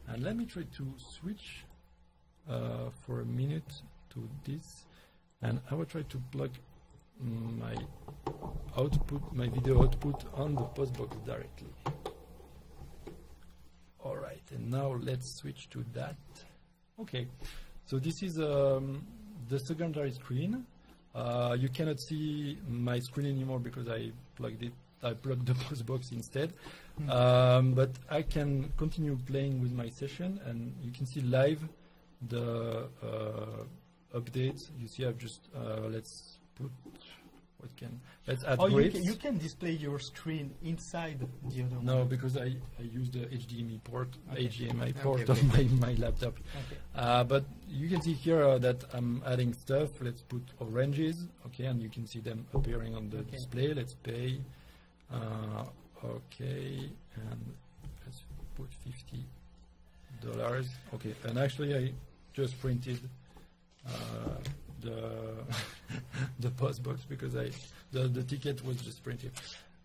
And let me try to switch for a minute to this. And I will try to plug my output, my video output on the postbox directly. All right, and now let's switch to that. Okay, so this is the secondary screen. You cannot see my screen anymore because I plugged the postbox instead. But I can continue playing with my session, and you can see live the updates. You see, I've just let's put What can let's add Oh, grids. you can display your screen inside the other one. No, because I use the HDMI port, Okay. HDMI Okay, port okay. of my laptop. Okay. But you can see here that I'm adding stuff. Let's put oranges, okay, and you can see them appearing on the Okay. display. Let's pay, okay, and let's put $50. Okay, and actually I just printed the the post box because the ticket was just printed.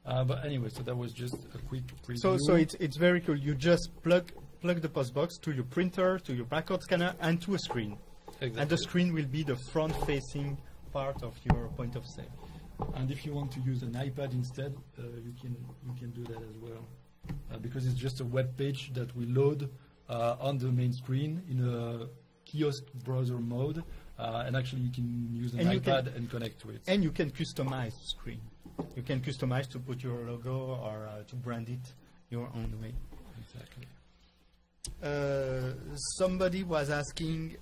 But anyway, so that was just a quick preview. So it's very cool. You just plug the post box to your printer, to your barcode scanner, and to a screen. Exactly. And the screen will be the front-facing part of your point of sale. And if you want to use an iPad instead, you can do that as well, because it's just a web page that we load on the main screen in a kiosk browser mode, and actually you can use an iPad and connect to it. And you can customize the screen. You can customize to put your logo or to brand it your own way. Exactly. Somebody was asking,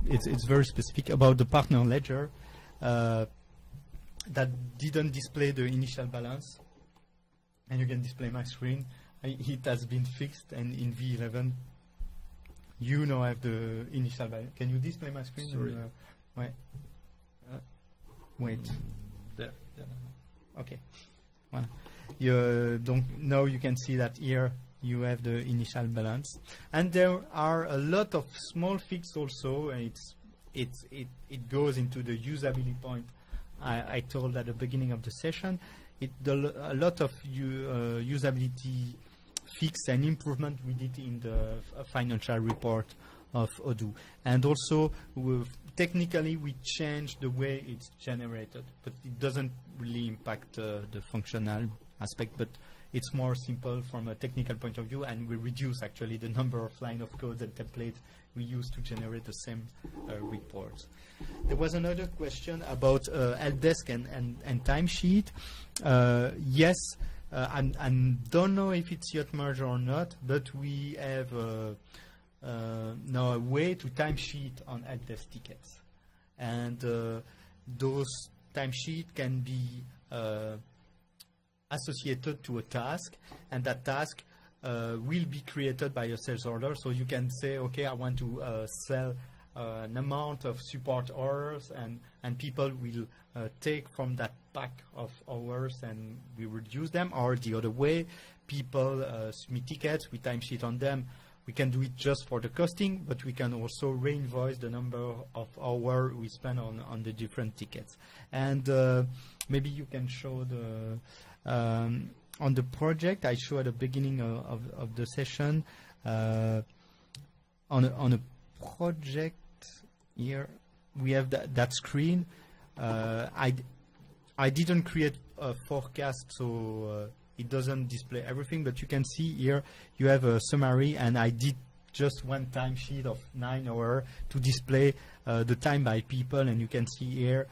it's very specific, about the partner ledger that didn't display the initial balance. And you can display my screen. It has been fixed, and in V11 you now have the initial balance. Can you display my screen? Sorry. Wait. Wait. There. Okay. Well, now you can see that here you have the initial balance, and there are a lot of small fixes also. And it goes into the usability point I told at the beginning of the session. A lot of usability fix and improvement we did in the financial report of Odoo, and also technically we changed the way it's generated, but it doesn't really impact the functional aspect, but it's more simple from a technical point of view, and we reduce actually the number of line of code and templates we use to generate the same reports. There was another question about helpdesk and timesheet. Yes, I don't know if it's yet merged or not, but we have now a way to timesheet on helpdesk tickets, and those timesheets can be associated to a task, and that task will be created by a sales order. So you can say, okay, I want to sell an amount of support hours, and people will take from that pack of hours and we reduce them, or the other way, people submit tickets, we timesheet on them. We can do it just for the costing, but we can also re-invoice the number of hours we spend on the different tickets. And maybe you can show the on the project I showed at the beginning of the session. On a project here, we have that screen. I didn't create a forecast, so it doesn't display everything, but you can see here you have a summary, and I did just one timesheet of 9 hours to display the time by people, and you can see here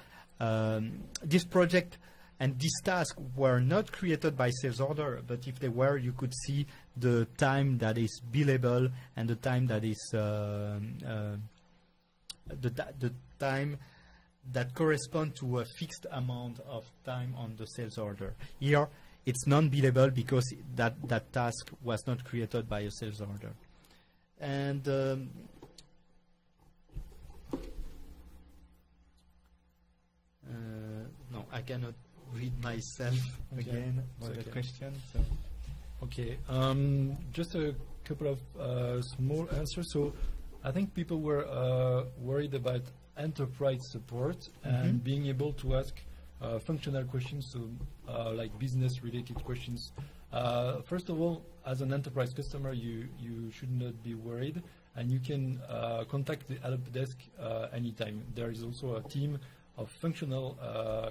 this project and this task were not created by sales order, but if they were, you could see the time that is billable and the time that is the time that correspond to a fixed amount of time on the sales order. Here, it's non-billable because that task was not created by a sales order. And no, I cannot read myself again for the question. So. Okay, just a couple of small answers. So I think people were worried about enterprise support and being able to ask functional questions, so like business-related questions. First of all, as an enterprise customer, you should not be worried, and you can contact the help desk anytime. There is also a team of functional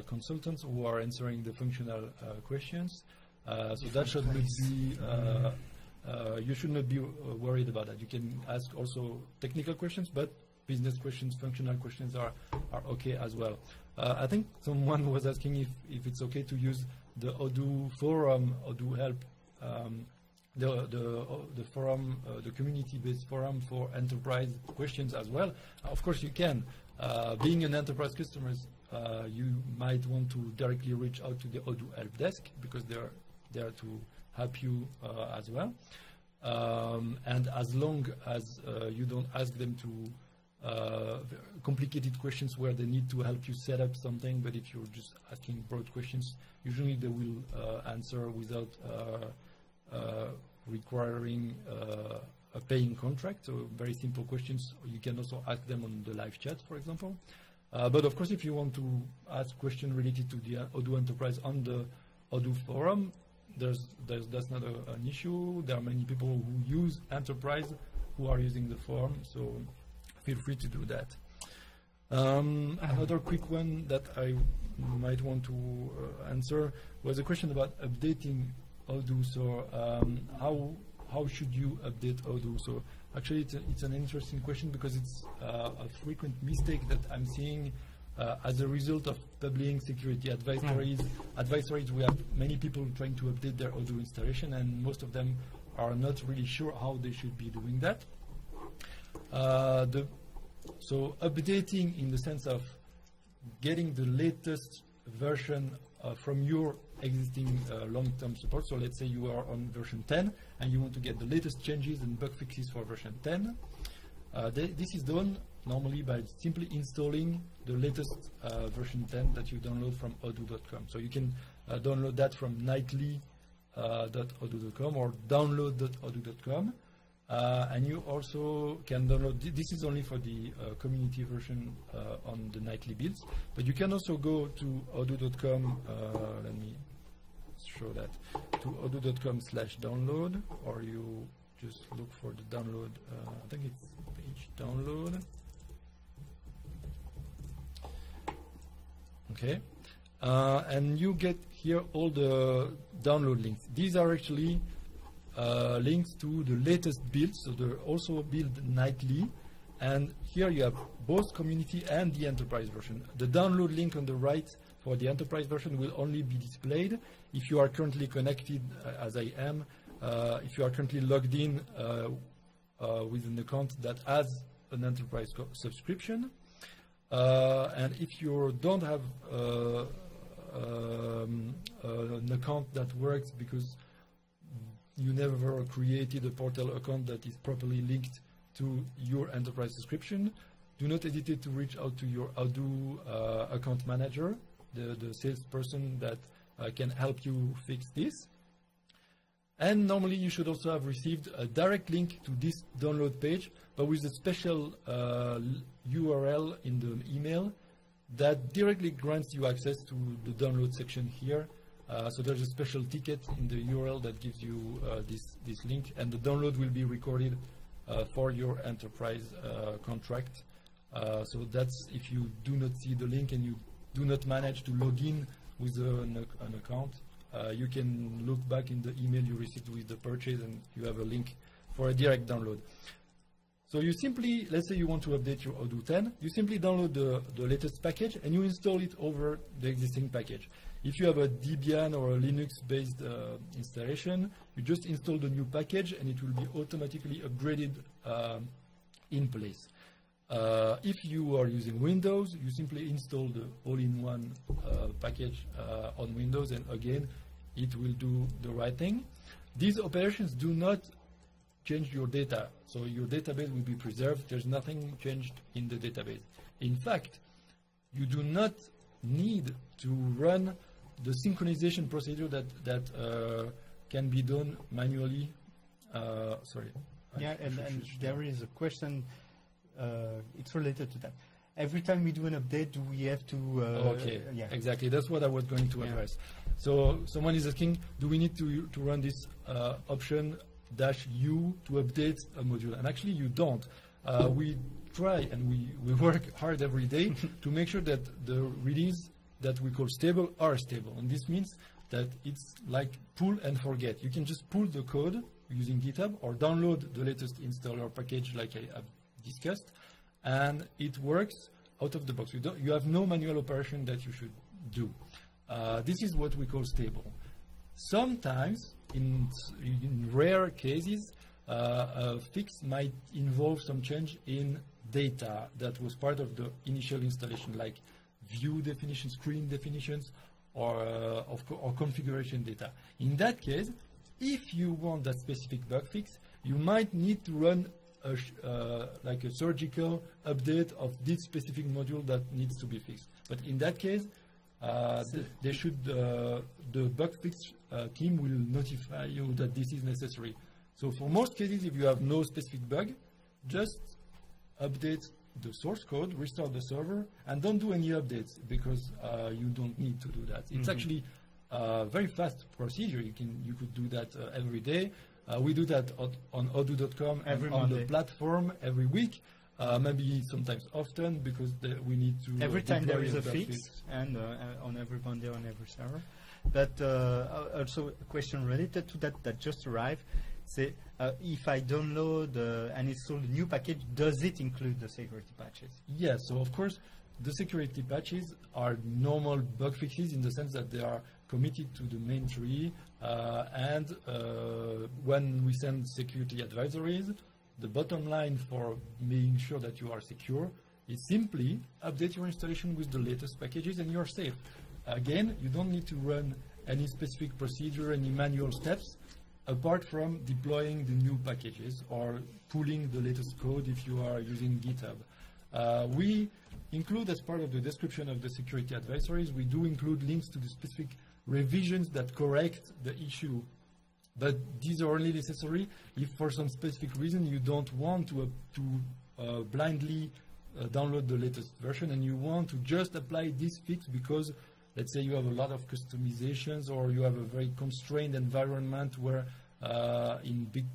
consultants who are answering the functional questions. So that should not be, you should not be worried about that. You can ask also technical questions, but business questions, functional questions are okay as well. I think someone was asking if it's okay to use the Odoo forum, Odoo help the forum, the community-based forum for enterprise questions as well. Of course, you can. Being an enterprise customer, you might want to directly reach out to the Odoo help desk because they're there to help you as well. And as long as you don't ask them to complicated questions where they need to help you set up something, but if you're just asking broad questions, usually they will answer without requiring a paying contract. So very simple questions. You can also ask them on the live chat, for example. But of course, if you want to ask questions related to the Odoo Enterprise on the Odoo forum, that's not an issue. There are many people who use Enterprise who are using the forum, so feel free to do that. Another quick one that I might want to answer was a question about updating Odoo. So how should you update Odoo? So actually it's an interesting question because it's a frequent mistake that I'm seeing as a result of publishing security advisories. We have many people trying to update their Odoo installation, and most of them are not really sure how they should be doing that. So updating in the sense of getting the latest version from your existing long-term support. So let's say you are on version 10 and you want to get the latest changes and bug fixes for version 10. This is done normally by simply installing the latest version 10 that you download from odoo.com. So you can download that from nightly.odoo.com or download.odoo.com. And you also can download, this is only for the community version on the nightly builds, but you can also go to odoo.com, let me show that, to odoo.com/download, or you just look for the download, I think it's page download. Okay, and you get here all the download links. These are actually links to the latest builds, so they're also built nightly, and here you have both community and the enterprise version. The download link on the right for the enterprise version will only be displayed if you are currently connected, as I am, if you are currently logged in with an account that has an enterprise subscription, and if you don't have an account that works because you never created a portal account that is properly linked to your enterprise subscription, do not hesitate to reach out to your Odoo account manager, the salesperson that can help you fix this. And normally you should also have received a direct link to this download page, but with a special URL in the email that directly grants you access to the download section here. So there's a special ticket in the URL that gives you this link, and the download will be recorded for your enterprise contract. So that's if you do not see the link and you do not manage to log in with an account, you can look back in the email you received with the purchase and you have a link for a direct download. So you simply, let's say you want to update your Odoo 10, you simply download the latest package and you install it over the existing package. If you have a Debian or a Linux-based installation, you just install the new package and it will be automatically upgraded in place. If you are using Windows, you simply install the all-in-one package on Windows, and again, it will do the right thing. These operations do not change your data, so your database will be preserved. There's nothing changed in the database. In fact, you do not need to run the synchronization procedure that can be done manually. Sorry. Yeah, and there is a question, it's related to that. Every time we do an update, do we have to... okay, yeah. Exactly. That's what I was going to address. So someone is asking, do we need to run this option -u to update a module? And actually you don't. We try and we work hard every day to make sure that the release that we call stable are stable. And this means that it's like pull and forget. You can just pull the code using GitHub or download the latest installer package like I have discussed, and it works out of the box. You have no manual operation that you should do. This is what we call stable. Sometimes in rare cases, a fix might involve some change in data that was part of the initial installation, like view definitions, screen definitions, or configuration data. In that case, if you want that specific bug fix, you might need to run like a surgical update of this specific module that needs to be fixed. But in that case, the bug fix team will notify you that this is necessary. So for most cases, if you have no specific bug, just update the source code, restart the server, and don't do any updates, because you don't need to do that. It's actually a very fast procedure. You could do that every day. We do that on Odoo.com and on the platform every week, maybe sometimes often, because we need to every time there is a fix, and on every Monday on every server. But also a question related to that just arrived. Say, if I download and install a new package, does it include the security patches? Yes, so of course the security patches are normal bug fixes in the sense that they are committed to the main tree, and when we send security advisories, the bottom line for being sure that you are secure is simply update your installation with the latest packages and you're safe. Again, you don't need to run any specific procedure, any manual steps, apart from deploying the new packages or pulling the latest code if you are using GitHub. We include, as part of the description of the security advisories, we do include links to the specific revisions that correct the issue. But these are only necessary if for some specific reason you don't want to blindly download the latest version, and you want to just apply this fix because, let's say, you have a lot of customizations, or you have a very constrained environment where in big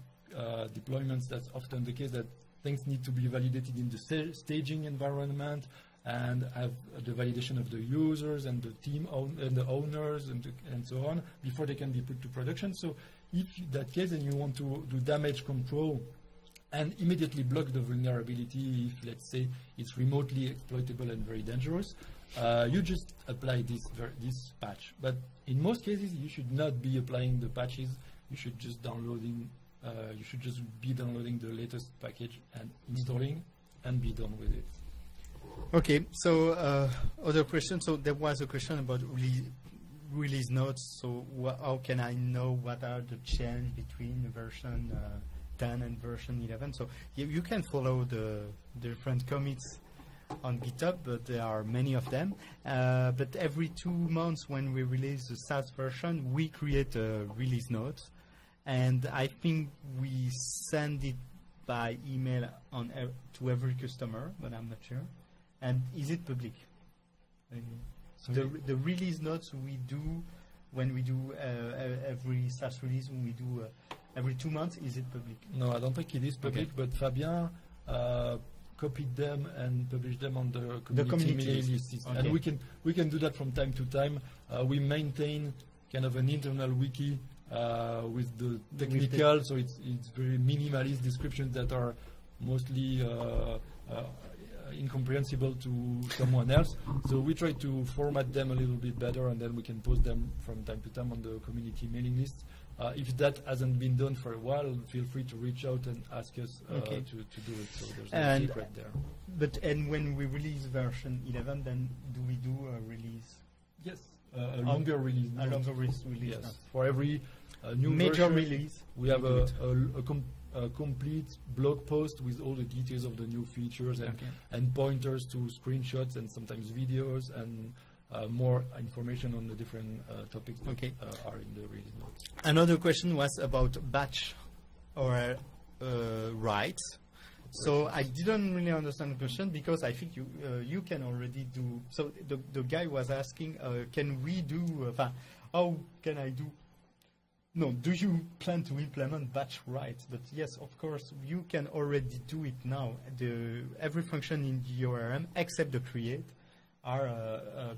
deployments that's often the case, that things need to be validated in the staging environment and have the validation of the users and the team and the owners and so on before they can be put to production. So if that case, and you want to do damage control and immediately block the vulnerability if, let's say, it's remotely exploitable and very dangerous, you just apply this patch. But in most cases, you should not be applying the patches. You should just be downloading the latest package and installing and be done with it. Okay, so other question. So there was a question about release notes. So how can I know what are the change between version 10 and version 11? So you can follow the different commits on GitHub, but there are many of them. But every 2 months when we release the SaaS version, we create a release note. And I think we send it by email to every customer, but I'm not sure. And is it public? The release notes we do when we do every SaaS release, when we do every 2 months, is it public? No, I don't think it is public, okay. But Fabien copied them and published them on the community mailing list. Okay. And we can do that from time to time. We maintain kind of an internal wiki with the technical, so it's very minimalist descriptions that are mostly incomprehensible to someone else. So we try to format them a little bit better, and then we can post them from time to time on the community mailing list. If that hasn't been done for a while, feel free to reach out and ask us to do it. So there's no secret there. And when we release version 11, then do we do a release? Yes, a longer release. A longer release. Yes, for every new major version, release. We have a complete blog post with all the details of the new features and pointers to screenshots and sometimes videos and more information on the different topics that are in the release notes. Another question was about batch or writes. So I didn't really understand the question because I think you can already do. So the guy was asking, can we do? How can I do? No, do you plan to implement batch writes? But yes, of course, you can already do it now. Every function in the ORM except the create are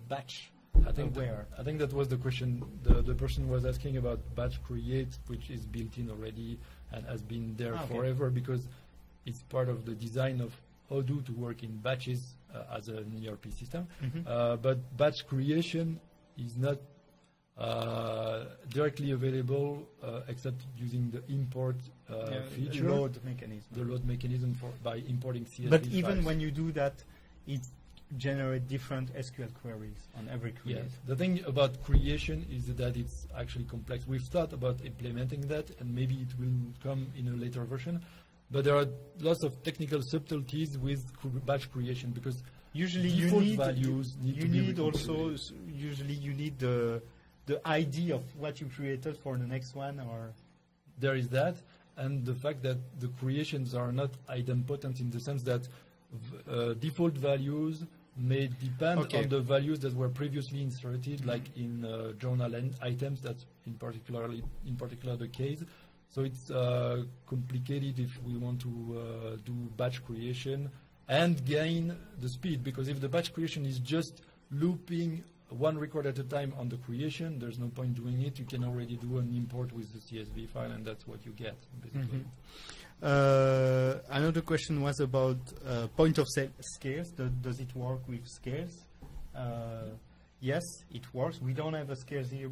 batch aware. I think that was the question. The person was asking about batch create, which is built in already and has been there forever because it's part of the design of Odoo to work in batches as an ERP system. But batch creation is not directly available except using the import feature. Load mechanism. The load mechanism by importing CSV But files. even when you do that, it generates different SQL queries on every query. Yes. The thing about creation is that it's actually complex. We've thought about implementing that, and maybe it will come in a later version. But there are lots of technical subtleties with batch creation because Usually default you need values need to be recomputed. Usually you need the ID of what you created for the next one, or There is that, and the fact that the creations are not idempotent in the sense that default values may depend on the values that were previously inserted, like in journal items. That's in particular the case. So it's complicated if we want to do batch creation and gain the speed, because if the batch creation is just looping one record at a time on the creation, there's no point doing it. You can already do an import with the CSV file, and that's what you get, basically. Another question was about point of sale scales. Does it work with scales? Yes, it works. We don't have a scales here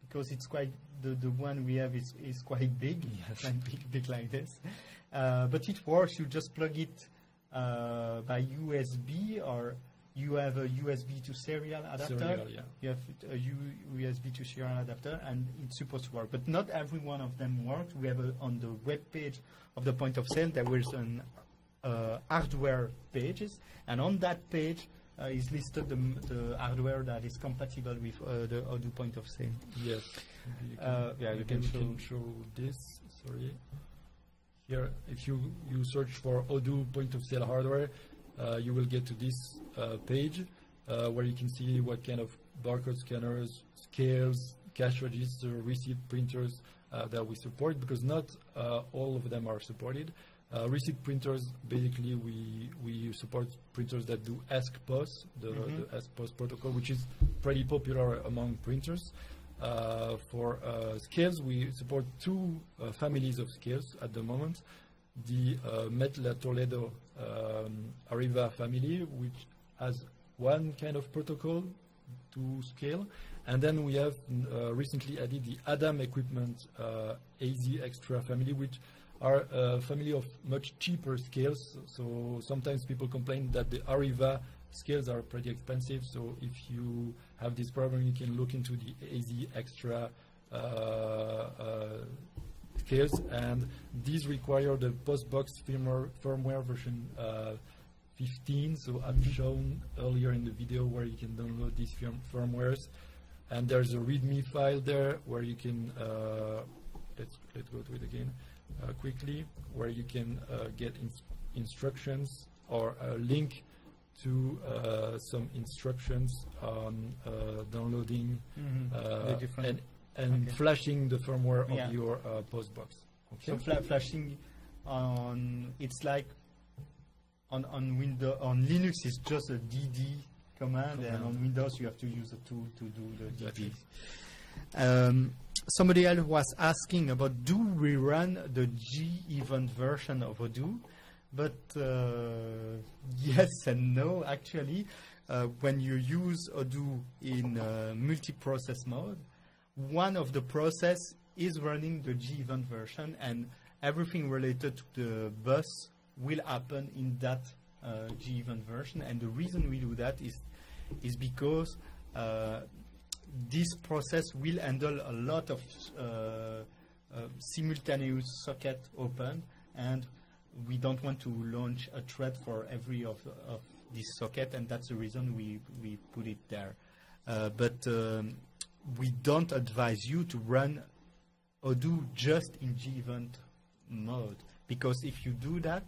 because it's quite the one we have is quite big, Yes. big like this. But it works. You just plug it by USB, or you have a USB to serial adapter. Serial, yeah. You have a USB to serial adapter, and it's supposed to work. But not every one of them works. We have on the web page of the point of sale, there was an hardware pages, and on that page is listed the hardware that is compatible with the Odoo point of sale. Yes. You can show this. Sorry. Here, if you search for Odoo point of sale hardware, you will get to this page where you can see what kind of barcode scanners, scales, cash register, receipt printers that we support, because not all of them are supported. Receipt printers, basically we support printers that do AskPOS, the AskPOS protocol, which is pretty popular among printers. For scales, we support two families of scales at the moment. The Metla Toledo Arriva family, which has one kind of protocol to scale. And then we have recently added the Adam Equipment AZ Extra family, which are a family of much cheaper scales. So sometimes people complain that the Arriva scales are pretty expensive. So if you have this problem, you can look into the AZ Extra scales, and these require the Postbox firmware version 15. So I've shown earlier in the video where you can download these firmwares, and there's a README file there where you can let's go to it again quickly, where you can get instructions or a link to some instructions on downloading and flashing the firmware of your Postbox. Okay. So flashing on, it's like on Linux it's just a DD command, and on Windows you have to use a tool to do the DD. Somebody else was asking about, do we run the G event version of Odoo? But yes and no, actually. When you use Odoo in multi-process mode, one of the process is running the G event version, and everything related to the bus will happen in that G event version. And the reason we do that is because this process will handle a lot of simultaneous socket open, and we don't want to launch a thread for every of this socket, and that's the reason we put it there. But we don't advise you to run Odoo just in G-event mode, because if you do that,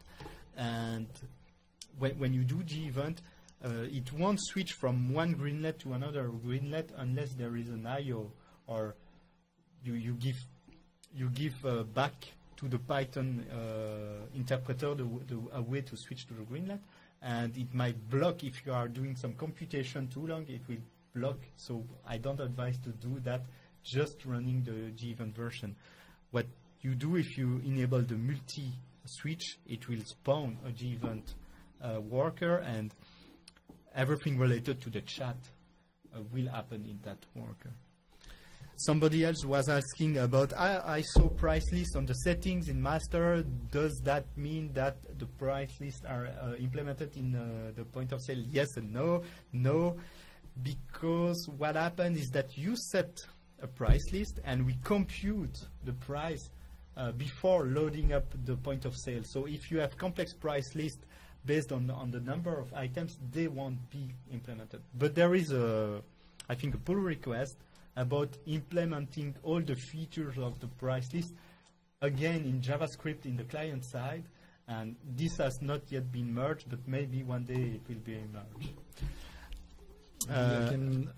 and when you do G-event, it won't switch from one greenlet to another greenlet unless there is an IO, or you give back to the Python interpreter a way to switch to the greenlet, and it might block if you are doing some computation too long. It will block. So I don't advise to do that just running the G-event version. What you do, if you enable the multi-switch, it will spawn a G-event worker, and everything related to the chat will happen in that worker. Somebody else was asking about, I saw price list on the settings in master. Does that mean that the price lists are implemented in the point of sale? Yes and no. No, because what happens is that you set a price list and we compute the price before loading up the point of sale. So if you have complex price list based on the number of items, they won't be implemented. But there is I think a pull request about implementing all the features of the price list again in JavaScript in the client side, and this has not yet been merged, but maybe one day it will be merged. I can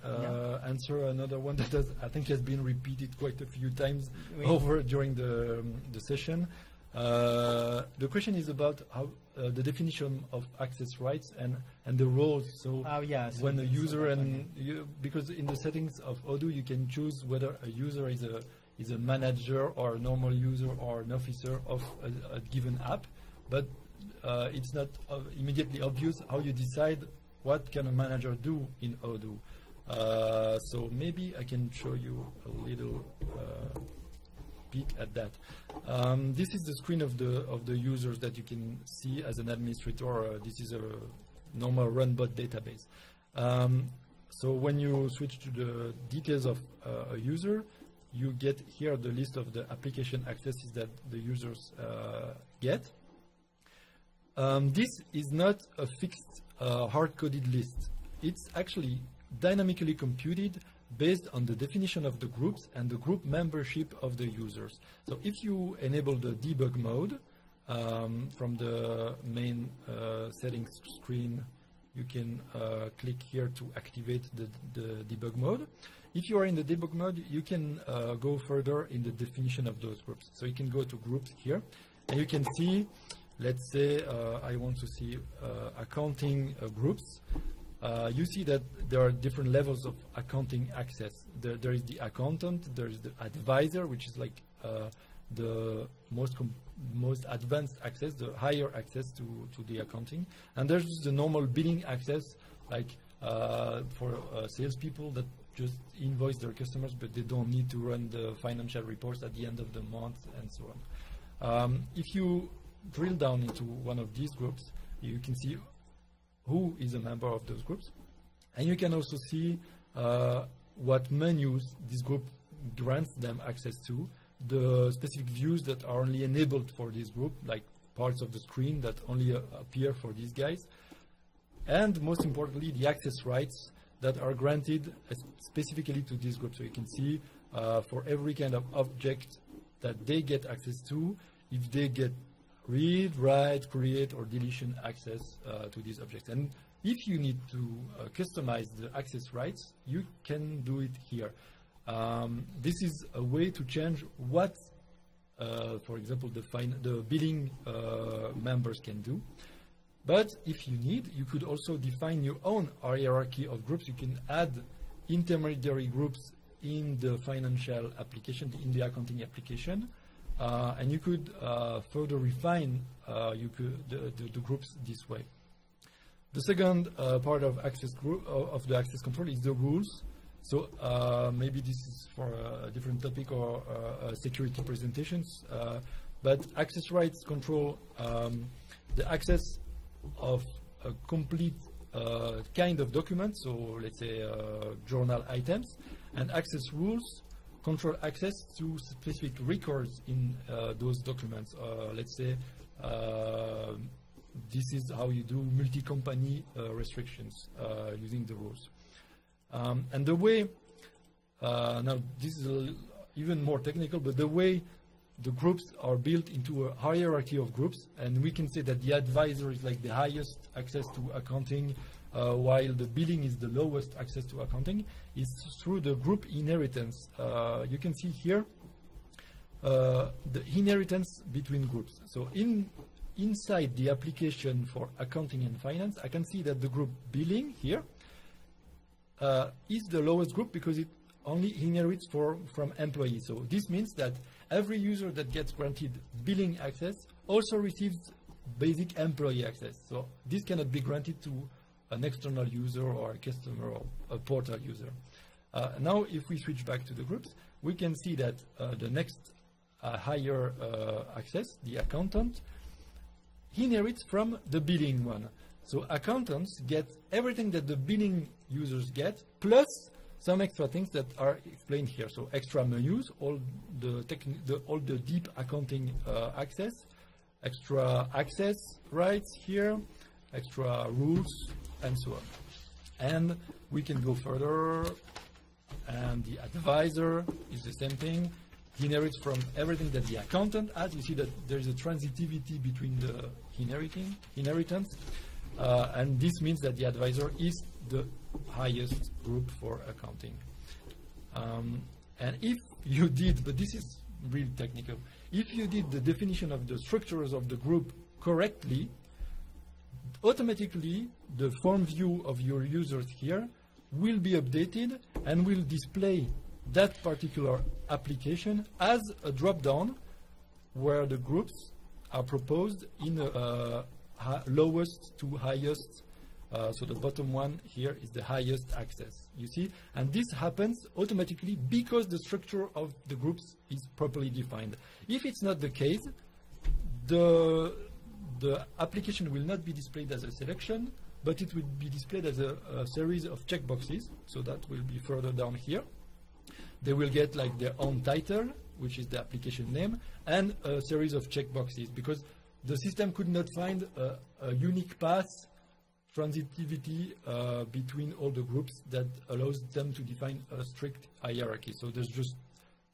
answer another one that I think has been repeated quite a few times over during the session. The question is about how the definition of access rights and the roles. So when a user because in the settings of Odoo you can choose whether a user is a manager or a normal user or an officer of a given app, but it's not immediately obvious how you decide what can a manager do in Odoo. So maybe I can show you a little peek at that. This is the screen of the users that you can see as an administrator. This is a normal runbot database. So when you switch to the details of a user, you get here the list of the application accesses that the users get. This is not a fixed hard-coded list. It's actually dynamically computed based on the definition of the groups and the group membership of the users. So if you enable the debug mode from the main settings screen, you can click here to activate the debug mode. If you are in the debug mode, you can go further in the definition of those groups. So you can go to groups here, and you can see, let's say I want to see accounting groups. You see that there are different levels of accounting access. There is the accountant, there is the advisor, which is like the most advanced access, the higher access to the accounting. And there's the normal billing access, like for salespeople that just invoice their customers, but they don't need to run the financial reports at the end of the month and so on. If you drill down into one of these groups, you can see who is a member of those groups. And you can also see what menus this group grants them access to, the specific views that are only enabled for this group, like parts of the screen that only appear for these guys. And most importantly, the access rights that are granted specifically to this group. So you can see for every kind of object that they get access to, if they get read, write, create, or deletion access to these objects. And if you need to customize the access rights, you can do it here. This is a way to change what, for example, the billing members can do. But if you need, you could also define your own hierarchy of groups. You can add intermediary groups in the financial application, in the accounting application. And you could further refine the groups this way. The second part of access group of the access control is the rules. So maybe this is for a different topic or security presentations. But access rights control the access of a complete kind of document. So let's say journal items, and access rules control access to specific records in those documents. Let's say this is how you do multi-company restrictions using the rules. And the way, now this is even more technical, but the way the groups are built into a hierarchy of groups, and we can say that the advisor is like the highest access to accounting, while the billing is the lowest access to accounting, is through the group inheritance. You can see here the inheritance between groups. So inside the application for accounting and finance, I can see that the group billing here is the lowest group because it only inherits from employees. So this means that every user that gets granted billing access also receives basic employee access. So this cannot be granted to an external user or a customer or a portal user. Now, if we switch back to the groups, we can see that the next higher access, the accountant, inherits from the billing one. So accountants get everything that the billing users get, plus some extra things that are explained here. So extra menus, all the deep accounting access, extra access rights here, extra rules, and so on. And we can go further, and the advisor is the same thing. He inherits from everything that the accountant has. You see that there's a transitivity between the inheritance, and this means that the advisor is the highest group for accounting. And if you did, but this is really technical, if you did the definition of the structures of the group correctly, automatically the form view of your users here will be updated and will display that particular application as a drop-down where the groups are proposed in lowest to highest. So the bottom one here is the highest access, you see? And this happens automatically because the structure of the groups is properly defined. If it's not the case, the application will not be displayed as a selection, but it will be displayed as a series of checkboxes. So that will be further down here. They will get like their own title, which is the application name, and a series of checkboxes, because the system could not find a unique path transitivity between all the groups that allows them to define a strict hierarchy. So there's just,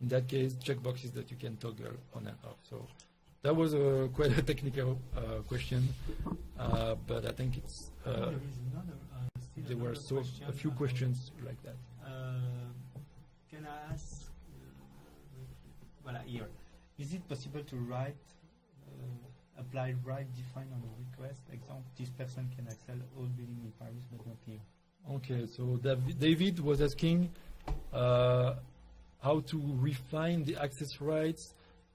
in that case, checkboxes that you can toggle on and off. So that was quite a technical question, but I think it's there were a few questions like that. Can I ask, voilà, here, is it possible to write, apply right define on a request? Example, this person can access all billing in Paris but not here. Okay, so David was asking how to refine the access rights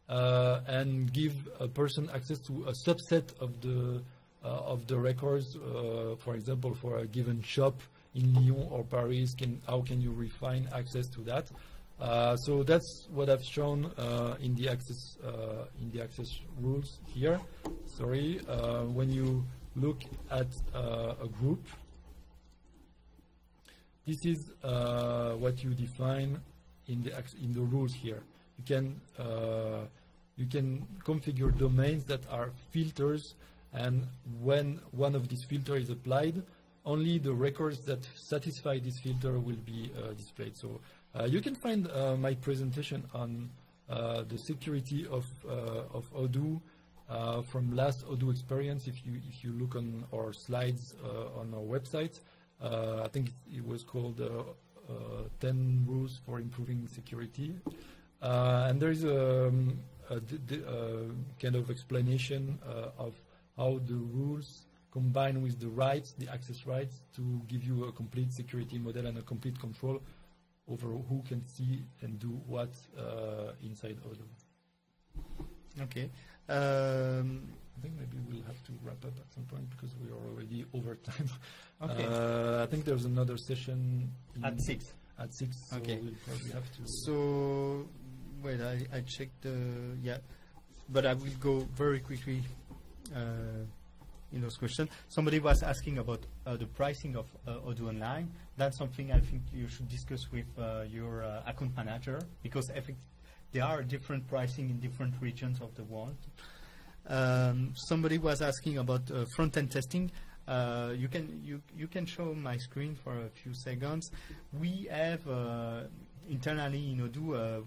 and give a person access to a subset of the records, for example, for a given shop in Lyon or Paris. How can you refine access to that? So that's what I've shown in the access rules here. Sorry, when you look at a group, this is what you define in the rules here. You can configure domains that are filters, and when one of these filters is applied, only the records that satisfy this filter will be displayed. So you can find my presentation on the security of Odoo from last Odoo experience. If you look on our slides on our website, I think it was called 10 rules for improving security, and there is a kind of explanation of how the rules combine with the rights, the access rights, to give you a complete security model and a complete control over who can see and do what inside Odoo. Okay. I think maybe we'll have to wrap up at some point because we are already over time. Okay. I think there's another session at 6. At 6. So okay. We'll probably have to. So, wait, I checked the but I will go very quickly in those questions. Somebody was asking about the pricing of Odoo Online. That's something I think you should discuss with your account manager, because there are different pricing in different regions of the world. Somebody was asking about front-end testing. You can show my screen for a few seconds. We have internally in Odoo,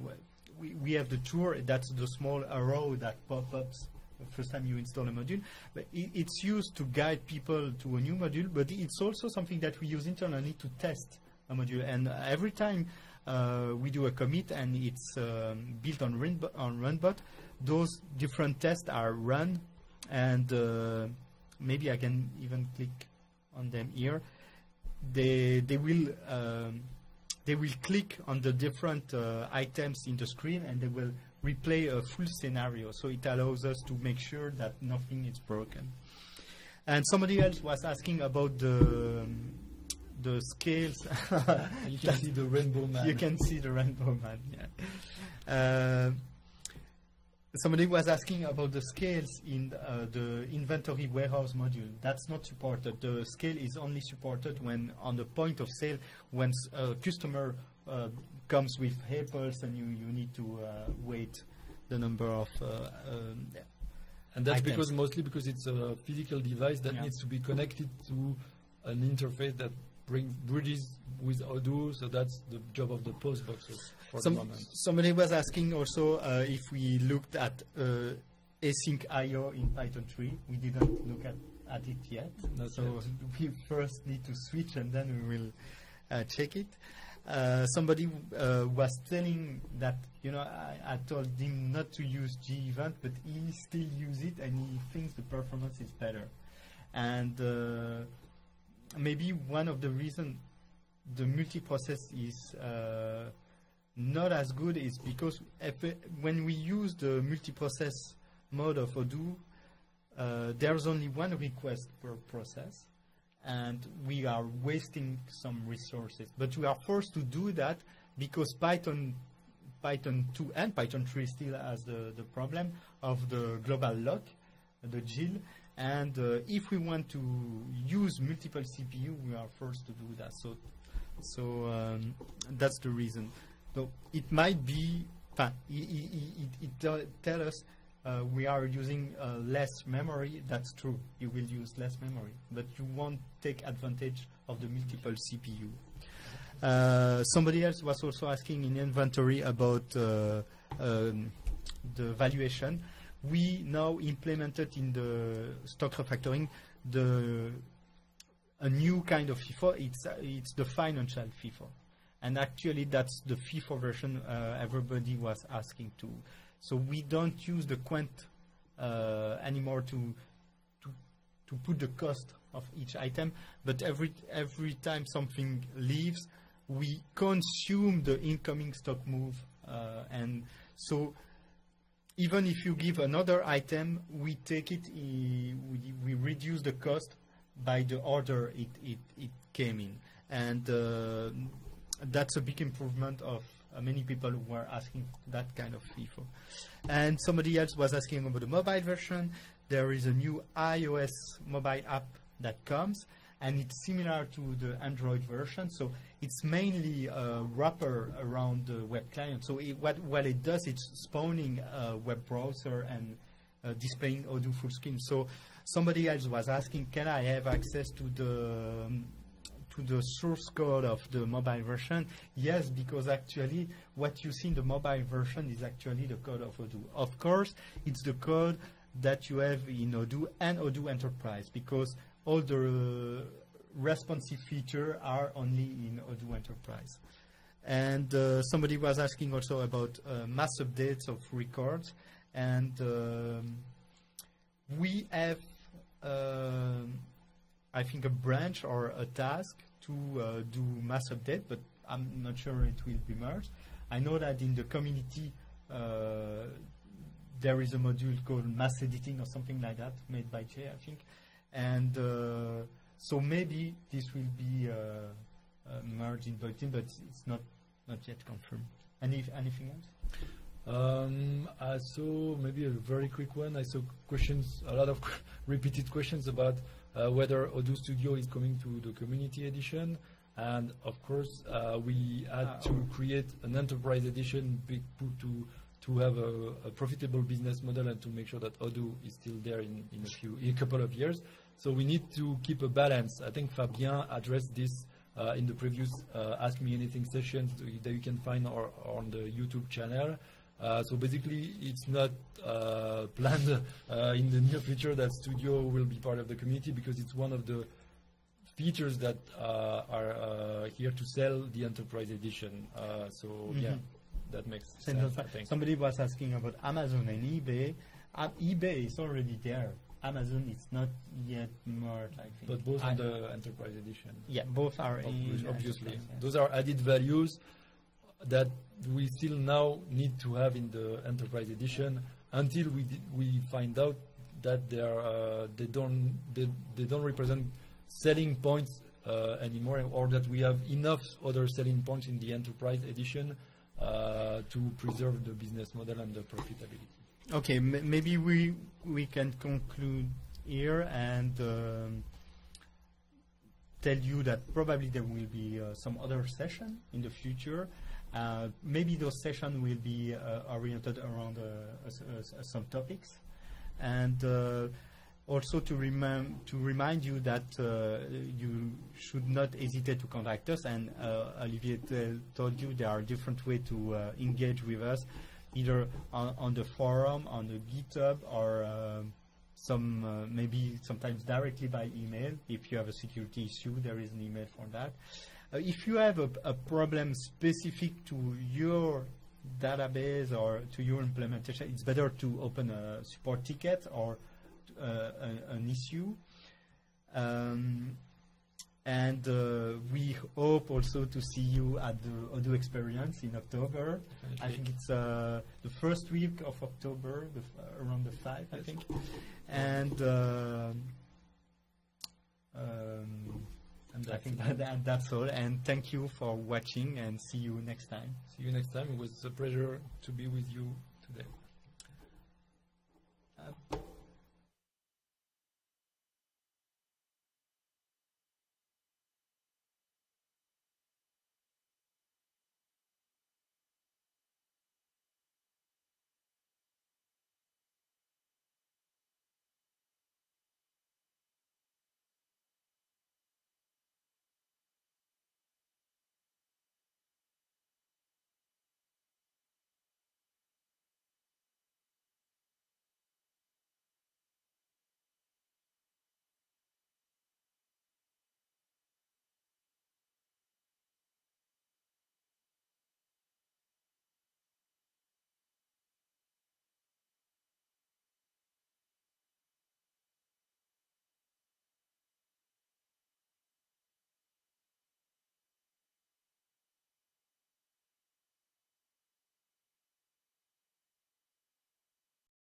we have the tour. That's the small arrow that pops up the first time you install a module. But it's used to guide people to a new module, but it's also something that we use internally to test a module. And every time we do a commit and it's built on Runbot, those different tests are run, and maybe I can even click on them here. They will click on the different items in the screen, and they will replay a full scenario. So it allows us to make sure that nothing is broken. And somebody else was asking about the scales. You can see the rainbow man. You can see the rainbow man. Yeah. Somebody was asking about the scales in the inventory warehouse module. That's not supported. The scale is only supported when on the point of sale, when a customer comes with apples and you need to wait the number of and that's items. mostly because it's a physical device that needs to be connected to an interface that bridges with Odoo, so that's the job of the post boxes for the moment. Somebody was asking also if we looked at async I/O in Python 3. We didn't look at it yet. We first need to switch and then we will check it. Somebody was telling that, I told him not to use G-Event, but he still uses it and he thinks the performance is better. And maybe one of the reasons the multiprocess is not as good is because when we use the multiprocess mode of Odoo, there's only one request per process, and we are wasting some resources. But we are forced to do that because Python 2 and Python 3 still has the problem of the global lock, the GIL. And if we want to use multiple CPU, we are forced to do that. So that's the reason. So it might be, it tells us we are using less memory. That's true. You will use less memory, but you won't take advantage of the multiple CPU. Somebody else was also asking in inventory about the valuation. We now implemented in the stock refactoring a new kind of FIFO. It's the financial FIFO, and actually that's the FIFO version everybody was asking to. So we don't use the quant anymore to put the cost of each item, but every time something leaves, we consume the incoming stock move, and so. Even if you give another item, we take it, we reduce the cost by the order it came in. And that's a big improvement of many people who were asking that kind of FIFO. And somebody else was asking about the mobile version. There is a new iOS mobile app that comes, and it's similar to the Android version. So it's mainly a wrapper around the web client. So what it does, it's spawning a web browser and displaying Odoo full screen. So somebody else was asking, can I have access to the source code of the mobile version? Yes, because actually what you see in the mobile version is actually the code of Odoo. Of course, it's the code that you have in Odoo and Odoo Enterprise, because all the responsive features are only in Odoo Enterprise. And somebody was asking also about mass updates of records. And we have, I think, a branch or a task to do mass update, but I'm not sure it will be merged. I know that in the community, there is a module called mass editing or something like that, made by Jay, I think. And so maybe this will be merged in Bulletin, but it's not yet confirmed. Anything else? I saw maybe a very quick one. I saw questions, a lot of repeated questions about whether Odoo Studio is coming to the Community Edition. And of course, we had to create an Enterprise Edition to have a profitable business model and to make sure that Odoo is still there in a couple of years. So we need to keep a balance. I think Fabien addressed this in the previous Ask Me Anything sessions that you can find on the YouTube channel. So basically, it's not planned in the near future that Studio will be part of the community, because it's one of the features that are here to sell the Enterprise Edition. Yeah, that makes sense, I think. Somebody was asking about Amazon and eBay. eBay is already there. Amazon is not yet merged, I think. But both on the Enterprise Edition. Yeah, both are obviously. Yeah. Those are added values that we still now need to have in the Enterprise Edition until we find out that they don't represent selling points anymore, or that we have enough other selling points in the enterprise edition to preserve the business model and the profitability. Okay, maybe we can conclude here and tell you that probably there will be some other session in the future. Maybe those sessions will be oriented around some topics, and also to remind you that you should not hesitate to contact us. And Olivier told you there are different ways to engage with us, either on the forum, on the GitHub, or maybe sometimes directly by email. If you have a security issue, there is an email for that. If you have a problem specific to your database or to your implementation, it's better to open a support ticket or an issue. And we hope also to see you at the Odoo experience in October. Definitely. I think it's the first week of October, around the 5th, I think. And I think that's all. And thank you for watching, and see you next time. See you next time. It was a pleasure to be with you today.